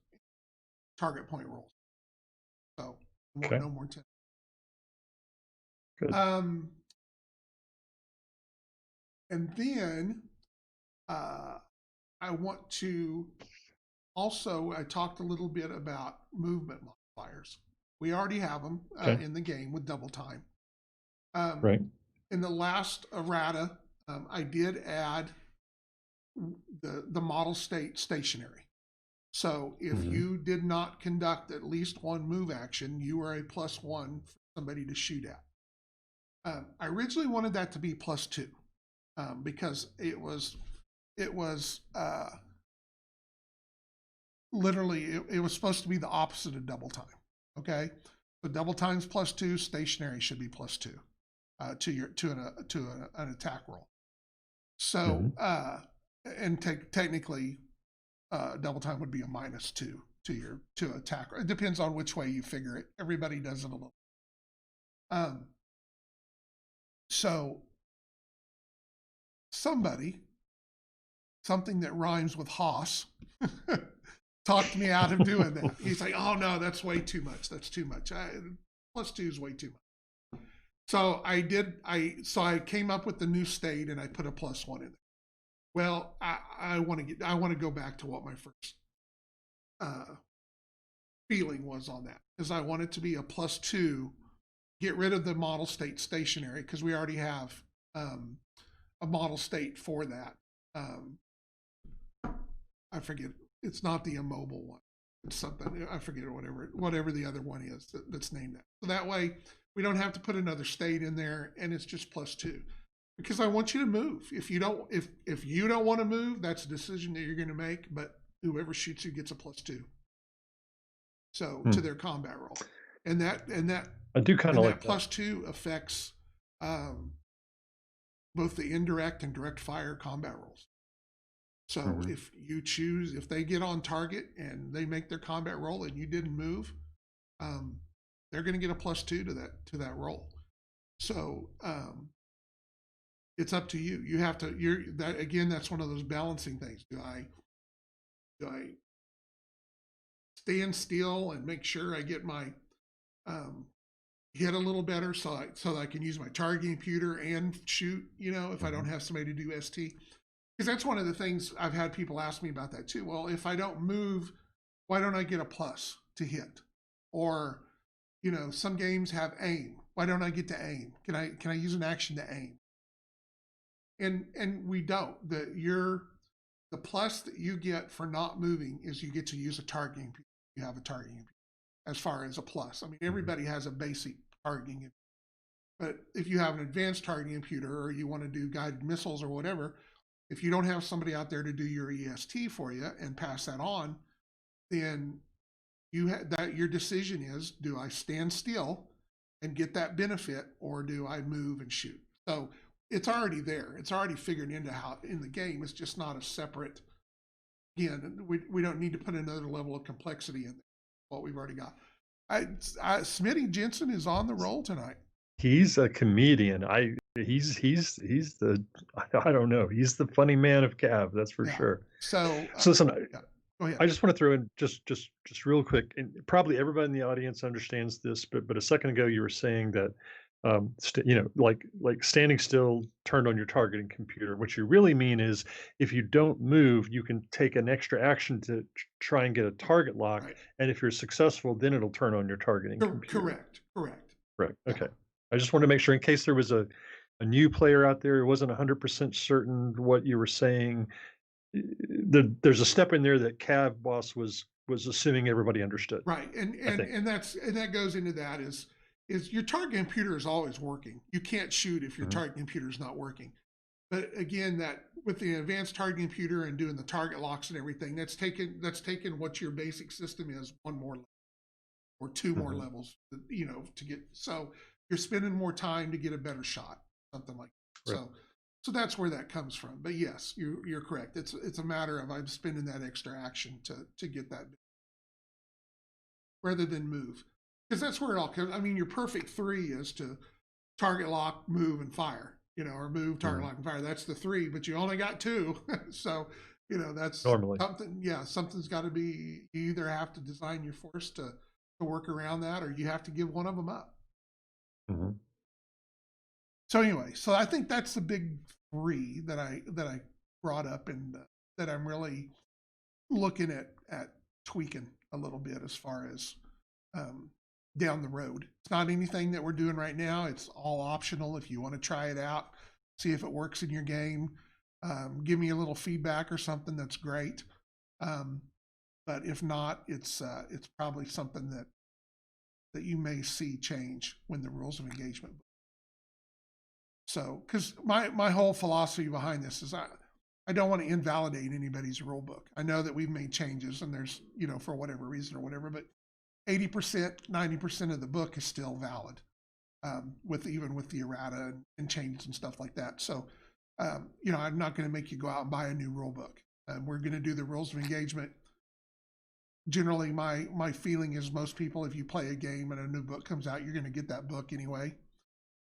target point rolls. So Okay, no more 10. good. Um, and then uh, I want to also, I talked a little bit about movement modifiers. We already have them Okay, in the game with double time. Um, right. in the last errata, I did add the model state stationary. So if you did not conduct at least one move action, you were a +1 for somebody to shoot at. I originally wanted that to be +2 because it was literally it was supposed to be the opposite of double time. Okay, so double time's +2, stationary should be +2 to an attack roll. So and technically, double time would be a -2 to attack. It depends on which way you figure it. Everybody does it a little. So something that rhymes with Haas, talked me out of doing that. He's like, "Oh no, that's way too much. That's too much. +2 is way too much." So I came up with the new state and I put a +1 in there. Well, I want to go back to what my first feeling was on that, because I want it to be a +2. Get rid of the model state stationary, because we already have a model state for that. I forget. It's not the immobile one. It's something, I forget, whatever the other one is that's named that. So that way we don't have to put another state in there, and it's just +2. Because I want you to move. If you don't want to move, that's a decision that you're going to make. But whoever shoots you gets a +2. So to their combat roll, and that I do kind of like that +2 affects both the indirect and direct fire combat rolls. So if they get on target and they make their combat roll and you didn't move, they're going to get a +2 to that roll. So it's up to you. You have to. That's one of those balancing things. Do I stand still and make sure I get my hit a little better, so that I can use my targeting computer and shoot? If I don't have somebody to do ST. Because that's one of the things I've had people ask me about that too. Well, if I don't move, why don't I get a plus to hit? Or, some games have aim. Why don't I get to aim? Can I use an action to aim? And we don't. The plus that you get for not moving is you get to use a targeting computer. You have a targeting computer as far as a plus. I mean, everybody has a basic targeting, but if you have an advanced targeting computer, or you want to do guided missiles or whatever, if you don't have somebody out there to do your EST for you and pass that on, then your decision is, do I stand still and get that benefit, or do I move and shoot? So it's already there. It's already figured into how in the game. It's just not a separate. Again, we don't need to put another level of complexity in there. What we've already got. Smitty Jensen is on the roll tonight. He's a comedian. He's the, I don't know. He's the funny man of CAV. That's for sure. So listen, go ahead. I just want to throw in just real quick, and probably everybody in the audience understands this, but a second ago you were saying that, like standing still turned on your targeting computer. What you really mean is, if you don't move, you can take an extra action to try and get a target lock, right. And if you're successful, then it'll turn on your targeting computer. Correct. Okay. I just want to make sure, in case there was a new player out there who wasn't 100% certain what you were saying. There's a step in there that CAVBoss was assuming everybody understood. Right, and that goes into that is your target computer is always working. You can't shoot if your target computer is not working. But again, that with the advanced target computer and doing the target locks and everything, that's taken what your basic system is one more level or two more levels, to get. So you're spending more time to get a better shot, something like that. Right. So that's where that comes from. But yes, you're correct. It's a matter of I'm spending that extra action to get that, rather than move, because that's where it all comes. I mean, your perfect 3 is to target lock, move, and fire. Or move, target lock, and fire. That's the 3, but you only got 2. So that's normally something. Yeah, something's got to be. You either have to design your force to work around that, or you have to give one of them up. So anyway, so I think that's the big 3 that I brought up, and that I'm really looking at tweaking a little bit as far as down the road. It's not anything that we're doing right now. It's all optional. If you want to try it out, see if it works in your game, give me a little feedback or something. That's great. But if not, it's probably something that you may see change when the rules of engagement. So, because my whole philosophy behind this is I don't want to invalidate anybody's rule book. I know that we've made changes and there's, for whatever reason or whatever, but 80%, 90% of the book is still valid, even with the errata and changes and stuff like that. So, I'm not going to make you go out and buy a new rule book. We're going to do the rules of engagement. Generally, my feeling is most people, if you play a game and a new book comes out, you're going to get that book anyway.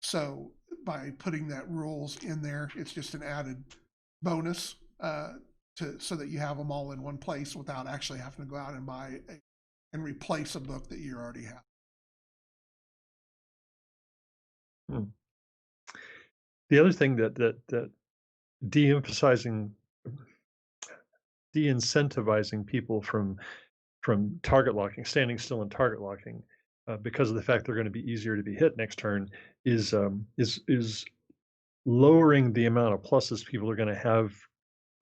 So by putting that rules in there, it's just an added bonus so that you have them all in one place without actually having to go out and buy and replace a book that you already have. The other thing that de-incentivizing people from target locking, standing still and target locking, because of the fact they're going to be easier to be hit next turn, is lowering the amount of pluses people are going to have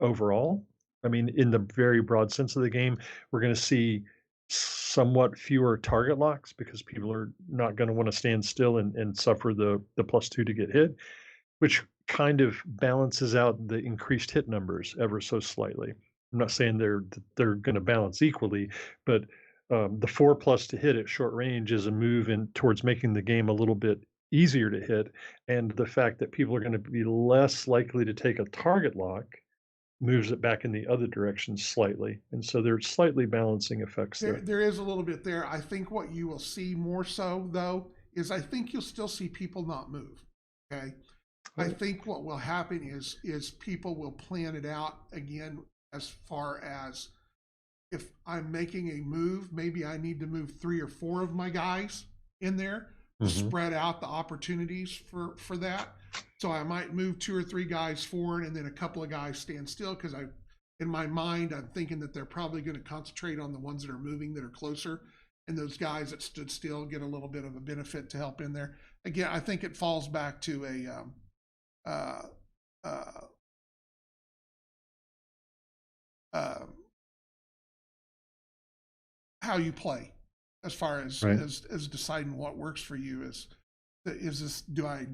overall. I mean, in the very broad sense of the game, we're going to see somewhat fewer target locks because people are not going to want to stand still and suffer the +2 to get hit, which kind of balances out the increased hit numbers ever so slightly. I'm not saying they're going to balance equally, but the 4+ to hit at short range is a move towards making the game a little bit easier to hit, and the fact that people are going to be less likely to take a target lock moves it back in the other direction slightly, and so there's slightly balancing effects there. There is a little bit there. I think what you will see more so though is I think you'll still see people not move. Okay. I think what will happen is people will plan it out again as far as if I'm making a move, maybe I need to move 3 or 4 of my guys in there to spread out the opportunities for that. So I might move 2 or 3 guys forward and then a couple of guys stand still because in my mind, I'm thinking that they're probably going to concentrate on the ones that are moving that are closer, and those guys that stood still get a little bit of a benefit to help in there. Again, I think it falls back to how you play as far as deciding what works for you. Is this do I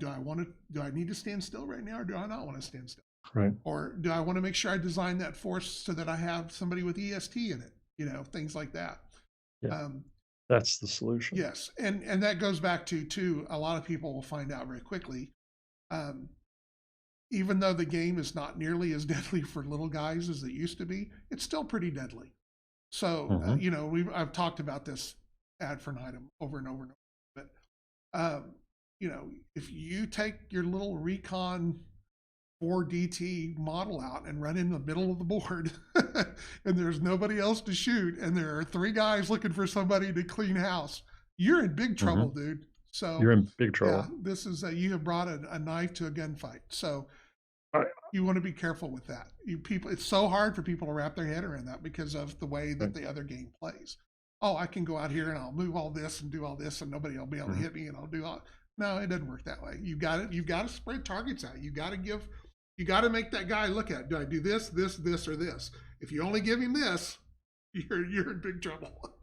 need to stand still right now, or do I not want to stand still? Right. Or do I want to make sure I design that force so that I have somebody with EST in it? Things like that. Yeah. That's the solution. Yes, and that goes back to a lot of people will find out very quickly. Even though the game is not nearly as deadly for little guys as it used to be, it's still pretty deadly. So I've talked about this ad for item over and over and over. But if you take your little Recon 4DT model out and run in the middle of the board, and there's nobody else to shoot, and there are 3 guys looking for somebody to clean house, you're in big trouble, dude. So you're in big trouble. Yeah, this is you have brought a knife to a gunfight. So you want to be careful with that. It's so hard for people to wrap their head around that because of the way that the other game plays. Oh, I can go out here and I'll move all this and do all this, and nobody will be able to hit me, and I'll do all. No, it doesn't work that way. You've got to spread targets out. You got to make that guy look at, do I do this, or this? If you only give him this, you're in big trouble.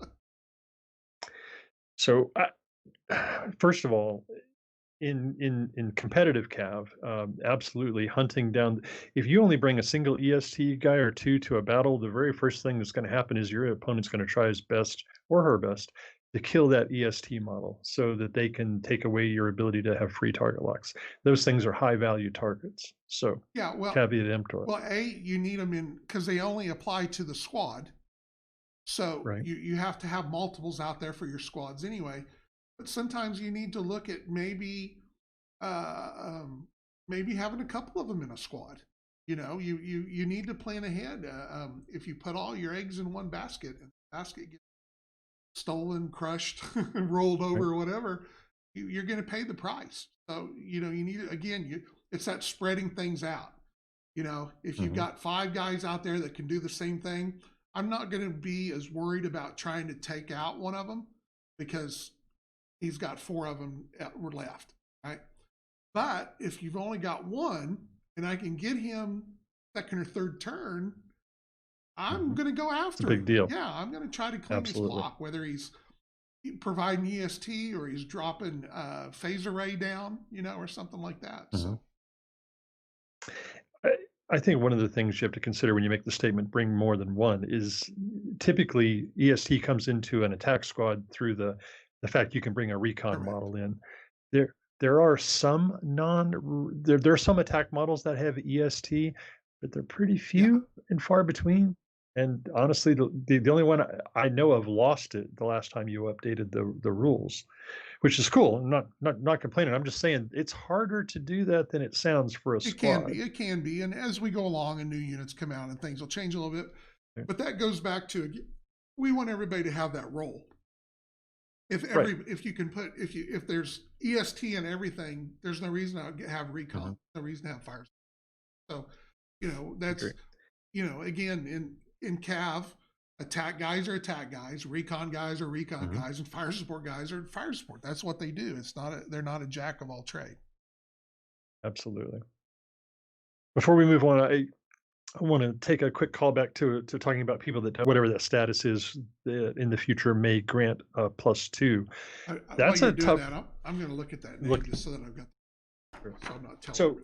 So, first of all, in competitive CAV, absolutely hunting down. If you only bring a single EST guy or 2 to a battle, the very first thing that's going to happen is your opponent's going to try his best or her best to kill that EST model so that they can take away your ability to have free target locks. Those things are high value targets. So caveat emptor. Well, you need them in because they only apply to the squad. So you have to have multiples out there for your squads anyway. But sometimes you need to look at maybe having a couple of them in a squad. You need to plan ahead. If you put all your eggs in one basket and the basket gets stolen, crushed, rolled over, or whatever, you're going to pay the price. So you need again. It's that spreading things out. If you've got 5 guys out there that can do the same thing, I'm not going to be as worried about trying to take out one of them because he's got 4 of them were left, right? But if you've only got 1 and I can get him second or third turn, I'm going to go It's a after big him. deal. Yeah, I'm going to try to clean his Absolutely. clock, whether he's providing EST or he's dropping phase array down, or something like that. So I think one of the things you have to consider when you make the statement bring more than one is typically EST comes into an attack squad through the fact you can bring a recon correct. model in. There are some there are some attack models that have EST, but they're pretty few and far between. And honestly, the only one I know of lost it the last time you updated the rules, which is cool. I'm not complaining. I'm just saying it's harder to do that than it sounds for a It can be. squad. It can be. And as we go along and new units come out and things will change a little bit. Okay. But that goes back to, we want everybody to have that role. Right. If you can put, if there's EST and everything, there's no reason to have recon, no reason to have fires. So, that's, again, in CAV, attack guys are attack guys, recon guys are recon guys, and fire support guys are fire support. That's what they do. They're not a jack of all trade. Absolutely. Before we move on, I want to take a quick call back to talking about people that whatever that status is in the future may grant a +2. While That's you're a doing tough that, I'm going to look at that name look. just so that I've got, so I'm not telling.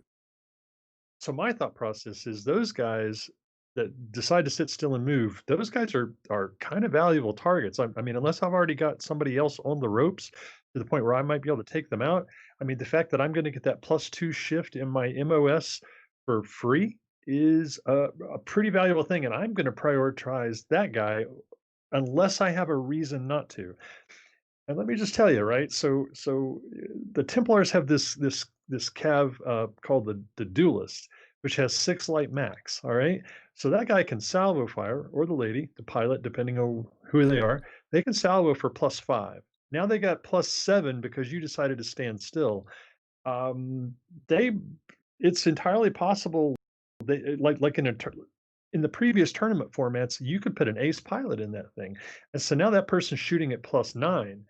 So my thought process is those guys that decide to sit still and move, those guys are kind of valuable targets. I mean, unless I've already got somebody else on the ropes to the point where I might be able to take them out. I mean, the fact that I'm going to get that +2 shift in my MOS for free is a pretty valuable thing, and I'm going to prioritize that guy unless I have a reason not to. And let me just tell you, right? So the Templars have this cav called the Duelist, which has 6 light max. All right, so that guy can salvo fire, or the lady, the pilot, depending on who they are. They can salvo for +5. Now they got +7 because you decided to stand still. They, it's entirely possible. They like in the previous tournament formats, you could put an ace pilot in that thing, and so now that person's shooting at +9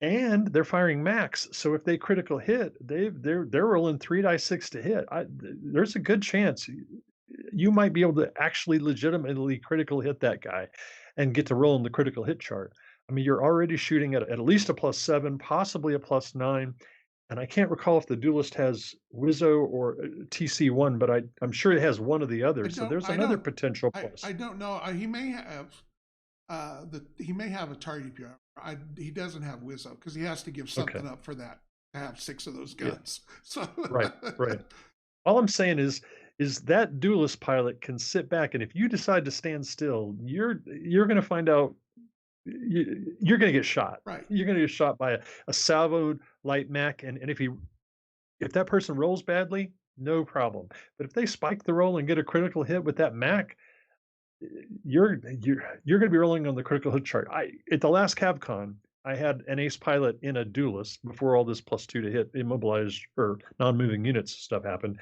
and they're firing max. So if they critical hit, they're rolling 3 die 6 to hit. There's a good chance you might be able to actually legitimately critical hit that guy and get to roll in the critical hit chart. I mean, you're already shooting at least a +7, possibly a +9. And I can't recall if the Duelist has Wizzo or TC1, but I'm sure it has one of the others. So there's another potential plus. I don't know. He may have he may have a target PR. He doesn't have Wizzo because he has to give something up for that to have 6 of those guns. Yeah. So right. All I'm saying is that Duelist pilot can sit back, and if you decide to stand still, you're going to find out you're going to get shot. Right. You're going to get shot by a salvoed light Mac, and if that person rolls badly, no problem. But if they spike the roll and get a critical hit with that Mac, you're going to be rolling on the critical hit chart. At the last CavCon, I had an ace pilot in a Duelist before all this +2 to hit immobilized or non-moving units stuff happened.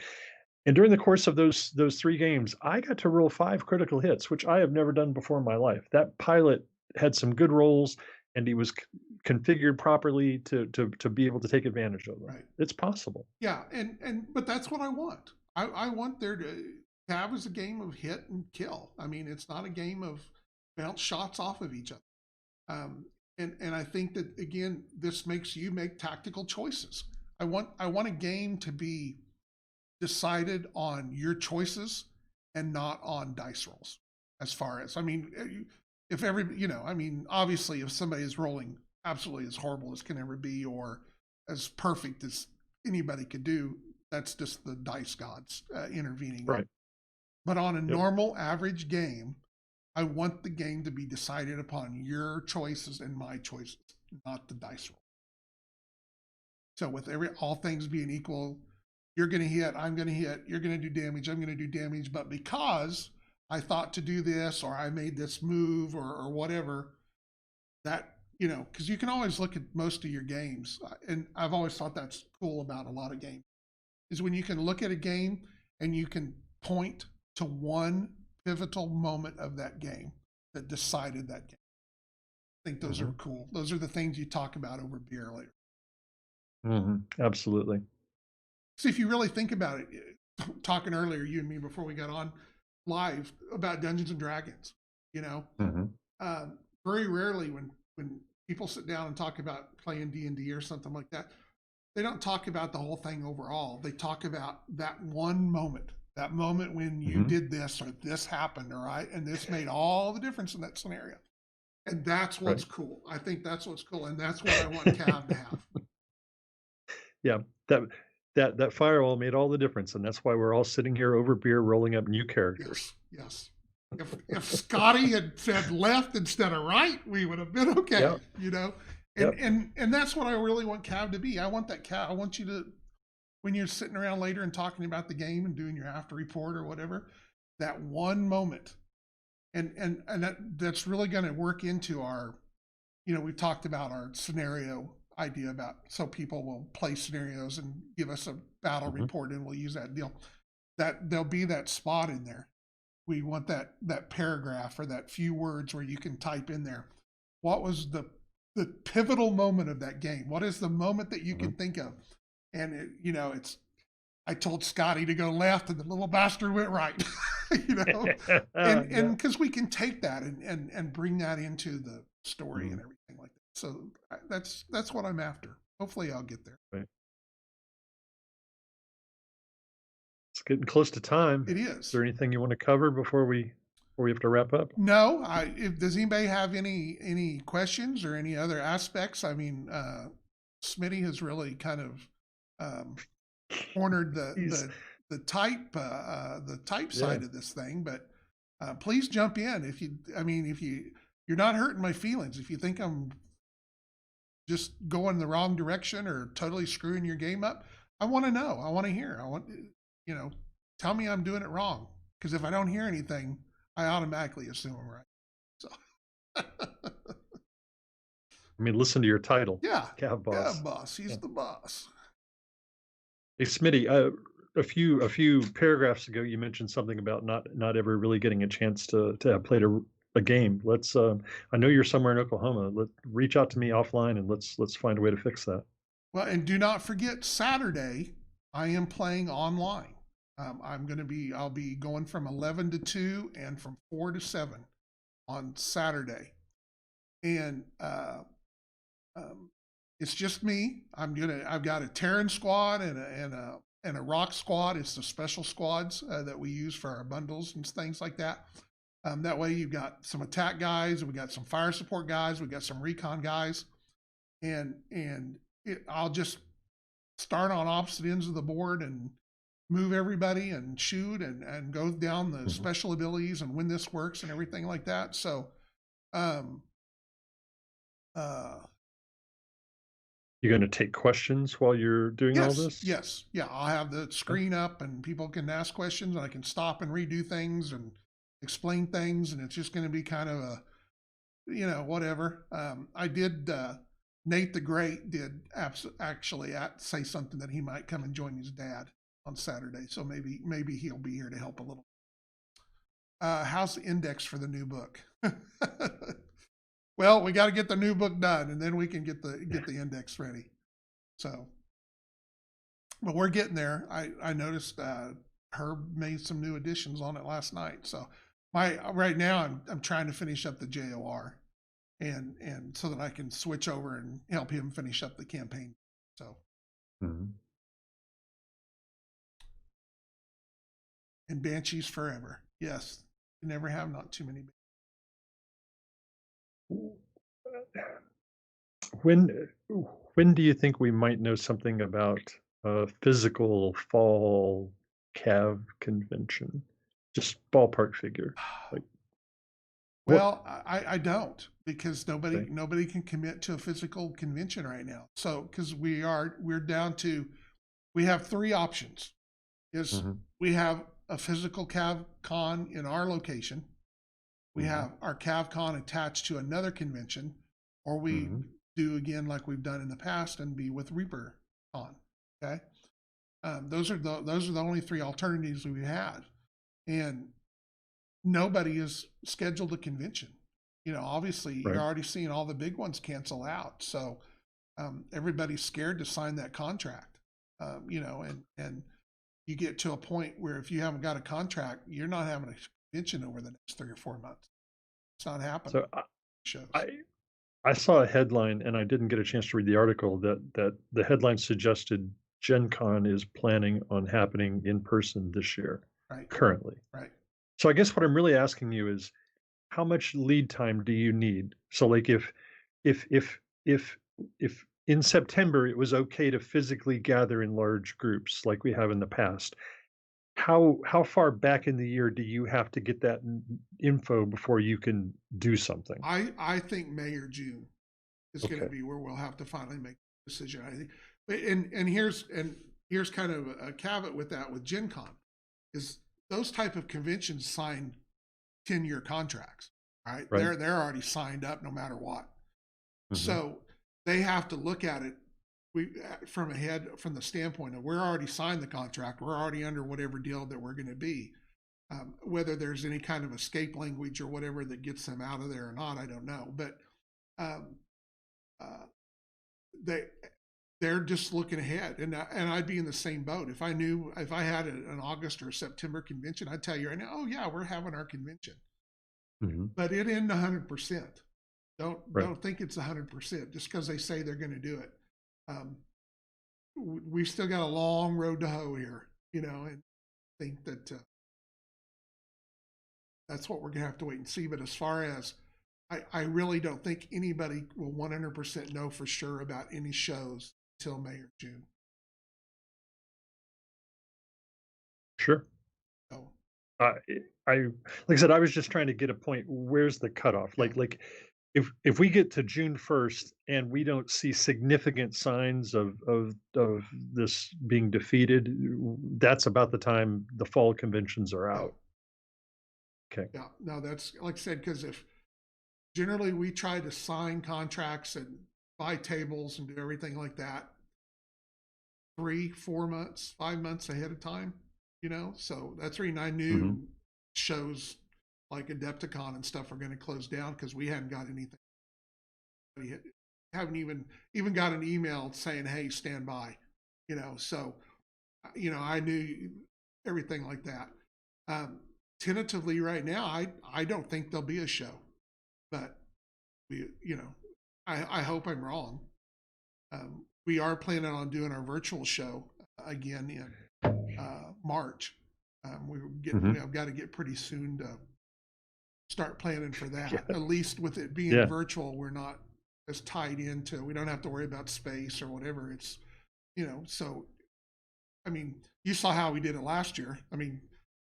And during the course of those 3 games, I got to roll 5 critical hits, which I have never done before in my life. That pilot had some good rolls, and he was configured properly to be able to take advantage of them. Right. It's possible. Yeah, but that's what I want. I want there to CAV is a game of hit and kill. I mean, it's not a game of bounce shots off of each other. And I think that again, this makes you make tactical choices. I want a game to be decided on your choices and not on dice rolls. As far as, I mean, if obviously if somebody is rolling absolutely as horrible as can ever be or as perfect as anybody could do, that's just the dice gods intervening. Right. But on a normal average game, I want the game to be decided upon your choices and my choices, not the dice roll. So with all things being equal, you're going to hit, I'm going to hit, you're going to do damage, I'm going to do damage. But because I thought to do this, or I made this move, or whatever, that, because you can always look at most of your games. And I've always thought that's cool about a lot of games, is when you can look at a game and you can point to one pivotal moment of that game that decided that game. I think those are cool. Those are the things you talk about over beer later. Absolutely. See, if you really think about it, talking earlier, you and me before we got on live about Dungeons and Dragons, you know, very rarely when people sit down and talk about playing D&D or something like that, they don't talk about the whole thing overall. They talk about that one moment, that moment when you did this or this happened, all right, and this made all the difference in that scenario. And that's what's cool. I think that's what's cool, and that's what I want CAV to have. Yeah, that firewall made all the difference, and that's why we're all sitting here over beer rolling up new characters. Yes. If Scotty had said left instead of right, we would have been okay. Yep. You know, and that's what I really want CAV to be. I want that CAV. I want you to, when you're sitting around later and talking about the game and doing your after report or whatever, that one moment, and that's really going to work into our, you know, we've talked about our scenario idea about, so people will play scenarios and give us a battle report and we'll use that deal. That there'll be that spot in there. We want that paragraph or that few words where you can type in there, what was the pivotal moment of that game? What is the moment that you can think of? And it, you know, it's, I told Scotty to go left and the little bastard went right. You know, and because we can take that and bring that into the story and everything like that. So that's what I'm after. Hopefully I'll get there. Right. It's getting close to time. It is. Is there anything you want to cover before we have to wrap up? No. Does anybody have any questions or any other aspects? I mean, Smitty has really kind of cornered the type side of this thing, but please jump in if you're not hurting my feelings. If you think I'm just going the wrong direction or totally screwing your game up, I want to know. I want to hear. I want, you know, tell me I'm doing it wrong. Because if I don't hear anything, I automatically assume I'm right. So, I mean, listen to your title. Yeah, CAVBoss. CAVBoss. He's the boss. Hey, Smitty, a few paragraphs ago, you mentioned something about not ever really getting a chance to have played a game. Let's. I know you're somewhere in Oklahoma. Reach out to me offline and let's find a way to fix that. Well, and do not forget Saturday, I am playing online. I'll be going from 11 to 2 and from 4 to 7 on Saturday. And it's just me. I've got a Terran squad and a rock squad. It's the special squads that we use for our bundles and things like that. That way you've got some attack guys, we got some fire support guys, we got some recon guys, and I'll just start on opposite ends of the board and move everybody and shoot and go down the special abilities and when this works and everything like that. So, you're going to take questions while you're doing all this? Yes. Yeah. I'll have the screen up and people can ask questions and I can stop and redo things and explain things. And it's just going to be kind of a, you know, whatever. I did, Nate the Great did actually say something that he might come and join his dad on Saturday. So maybe he'll be here to help a little. How's the index for the new book? Well, we got to get the new book done, and then we can get the index ready. So, but we're getting there. I noticed Herb made some new additions on it last night. So right now I'm trying to finish up the JOR, and so that I can switch over and help him finish up the campaign. So. And Banshees forever. Yes, you never have not too many. When do you think we might know something about a physical fall CAV convention? Just ballpark figure. Like, well, I don't, because nobody can commit to a physical convention right now. So because we're down to, we have three options. We have a physical CAV con in our location. We have our CAV con attached to another convention, or we do again like we've done in the past and be with Reaper Con. Okay, those are the only three alternatives we had, and nobody has scheduled a convention. Obviously you're Right. already seeing all the big ones cancel out. So everybody's scared to sign that contract. And you get to a point where if you haven't got a contract, you're not having a convention over the next 3 or 4 months. It's not happening. So Shows. I I saw a headline, and I didn't get a chance to read the article, that the headline suggested Gen Con is planning on happening in person this year, Right. currently. Right. So I guess what I'm really asking you is, how much lead time do you need? So like if if if if in September it was okay to physically gather in large groups like we have in the past, how far back in the year do you have to get that info before you can do something? I think May or June is going to Okay. be where we'll have to finally make a decision. I think, and here's kind of a caveat with that with Gen Con is those type of conventions sign 10-year contracts, right? Right. They're already signed up no matter what. Hmm. So they have to look at it from the standpoint of we're already signed the contract, we're already under whatever deal that we're going to be. Whether there's any kind of escape language or whatever that gets them out of there or not, I don't know. But um, uh, they they're just looking ahead, and I'd be in the same boat if I had an August or a September convention. I'd tell you right now, oh yeah, we're having our convention, Hmm. but it isn't 100%. Don't Right. don't think it's 100% just because they say they're going to do it. Um, we've still got a long road to hoe here, and think that that's what we're going to have to wait and see. But as far as I really don't think anybody will 100% know for sure about any shows until May or June. Sure. So, I I like I said, I was just trying to get a point. Where's the cutoff? yeah, If we get to June 1st and we don't see significant signs of this being defeated, that's about the time the fall conventions are yeah, out. Okay. yeah. No, that's like I said, because if generally we try to sign contracts and buy tables and do everything like that 3, 4 months, 5 months ahead of time, So that's the reason I Hmm. knew shows like Adepticon and stuff are going to close down because we hadn't got anything. We haven't even got an email saying, "Hey, stand by," So I knew everything like that. Um, Tentatively, right now, I don't think there'll be a show, but we, I hope I'm wrong. We are planning on doing our virtual show again in March. We Hmm. have got to get pretty soon to start planning for that. Yeah. At least with it being Yeah. virtual, we're not as tied into. We don't have to worry about space or whatever. It's so I mean, you saw how we did it last year. I mean,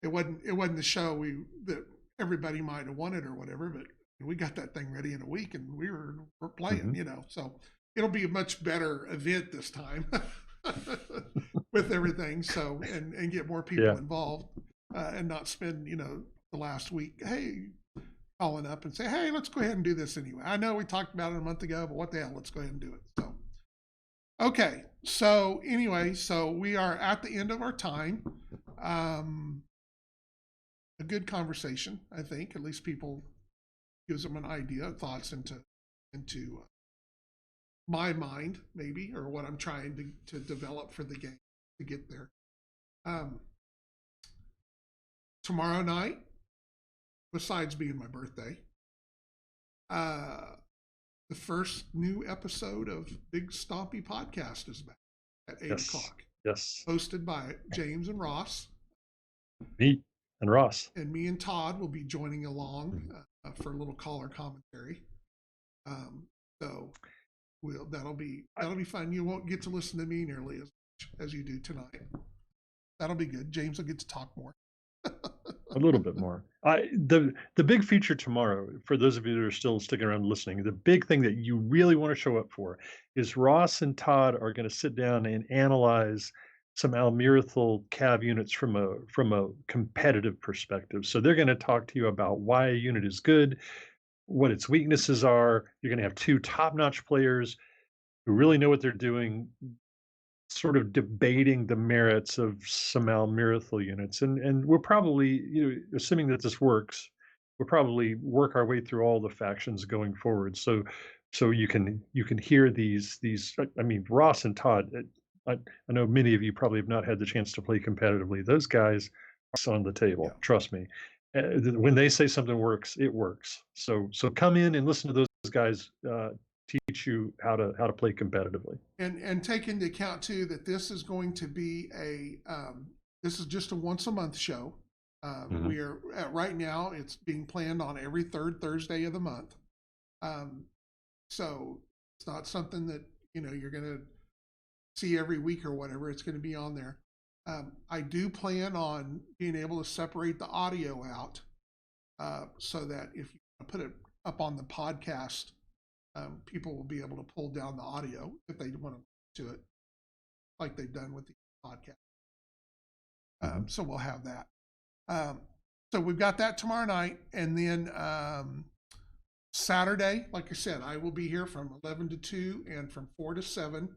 it wasn't the show that everybody might have wanted or whatever, but we got that thing ready in a week and we're playing. Hmm. So it'll be a much better event this time with everything. So and get more people Yeah. involved and not spend the last week. Hey, calling up and say, hey, let's go ahead and do this anyway. I know we talked about it a month ago, but what the hell? Let's go ahead and do it. So okay. So anyway, so we are at the end of our time. Um, a good conversation, I think. At least people gives them an idea, thoughts into my mind, maybe, or what I'm trying to develop for the game to get there. Um, Tomorrow night, besides being my birthday, uh, the first new episode of Big Stompy Podcast is back at 8 Yes. o'clock, Yes. hosted by James and Ross. Me and Ross. And me and Todd will be joining along for a little caller commentary. So that'll be fun. You won't get to listen to me nearly as much as you do tonight. That'll be good. James will get to talk more. A little bit more. The big feature tomorrow, for those of you that are still sticking around listening, the big thing that you really want to show up for is Ross and Todd are going to sit down and analyze some Almirathal CAV units from a competitive perspective. So they're going to talk to you about why a unit is good, what its weaknesses are. You're going to have two top-notch players who really know what they're doing, sort of debating the merits of some Almirathal units, and we're probably, assuming that this works, we'll probably work our way through all the factions going forward. So you can hear these. I mean, Ross and Todd. I know many of you probably have not had the chance to play competitively. Those guys are on the Yeah. table. Trust me. When they say something works, it works. So come in and listen to those guys teach you how to play competitively. And take into account too that this is going to be this is just a once a month show. Hmm. We are right now it's being planned on every third Thursday of the month. Um, so it's not something that you're going to see every week or whatever. It's going to be on there. I do plan on being able to separate the audio out so that if you put it up on the podcast, people will be able to pull down the audio if they want to do it, like they've done with the podcast. Hmm. So we'll have that. So we've got that tomorrow night, and then Saturday, like I said, I will be here from 11 to 2 and from 4 to 7.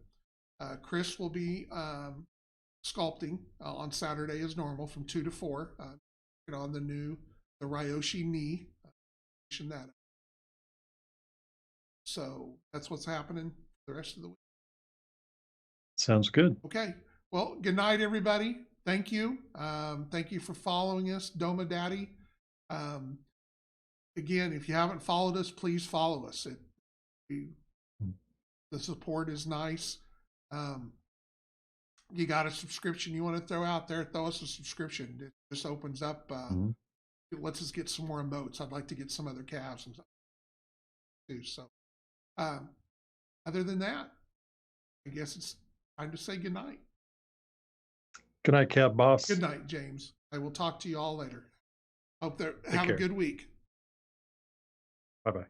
Chris will be sculpting on Saturday as normal from 2 to 4. On the Ryoshi knee. That. So that's what's happening the rest of the week. Sounds good. Okay. Well, good night, everybody. Thank you. Thank you for following us, Doma Daddy. Again, if you haven't followed us, please follow us. The support is nice. You got a subscription you want to throw out there, throw us a subscription. It just opens up. Hmm. It lets us get some more emotes. I'd like to get some other calves and stuff too. So, other than that, I guess it's time to say goodnight. Good night, CAVBoss. Good night, James. I will talk to you all later. Hope that Take have care. a good week. Bye bye.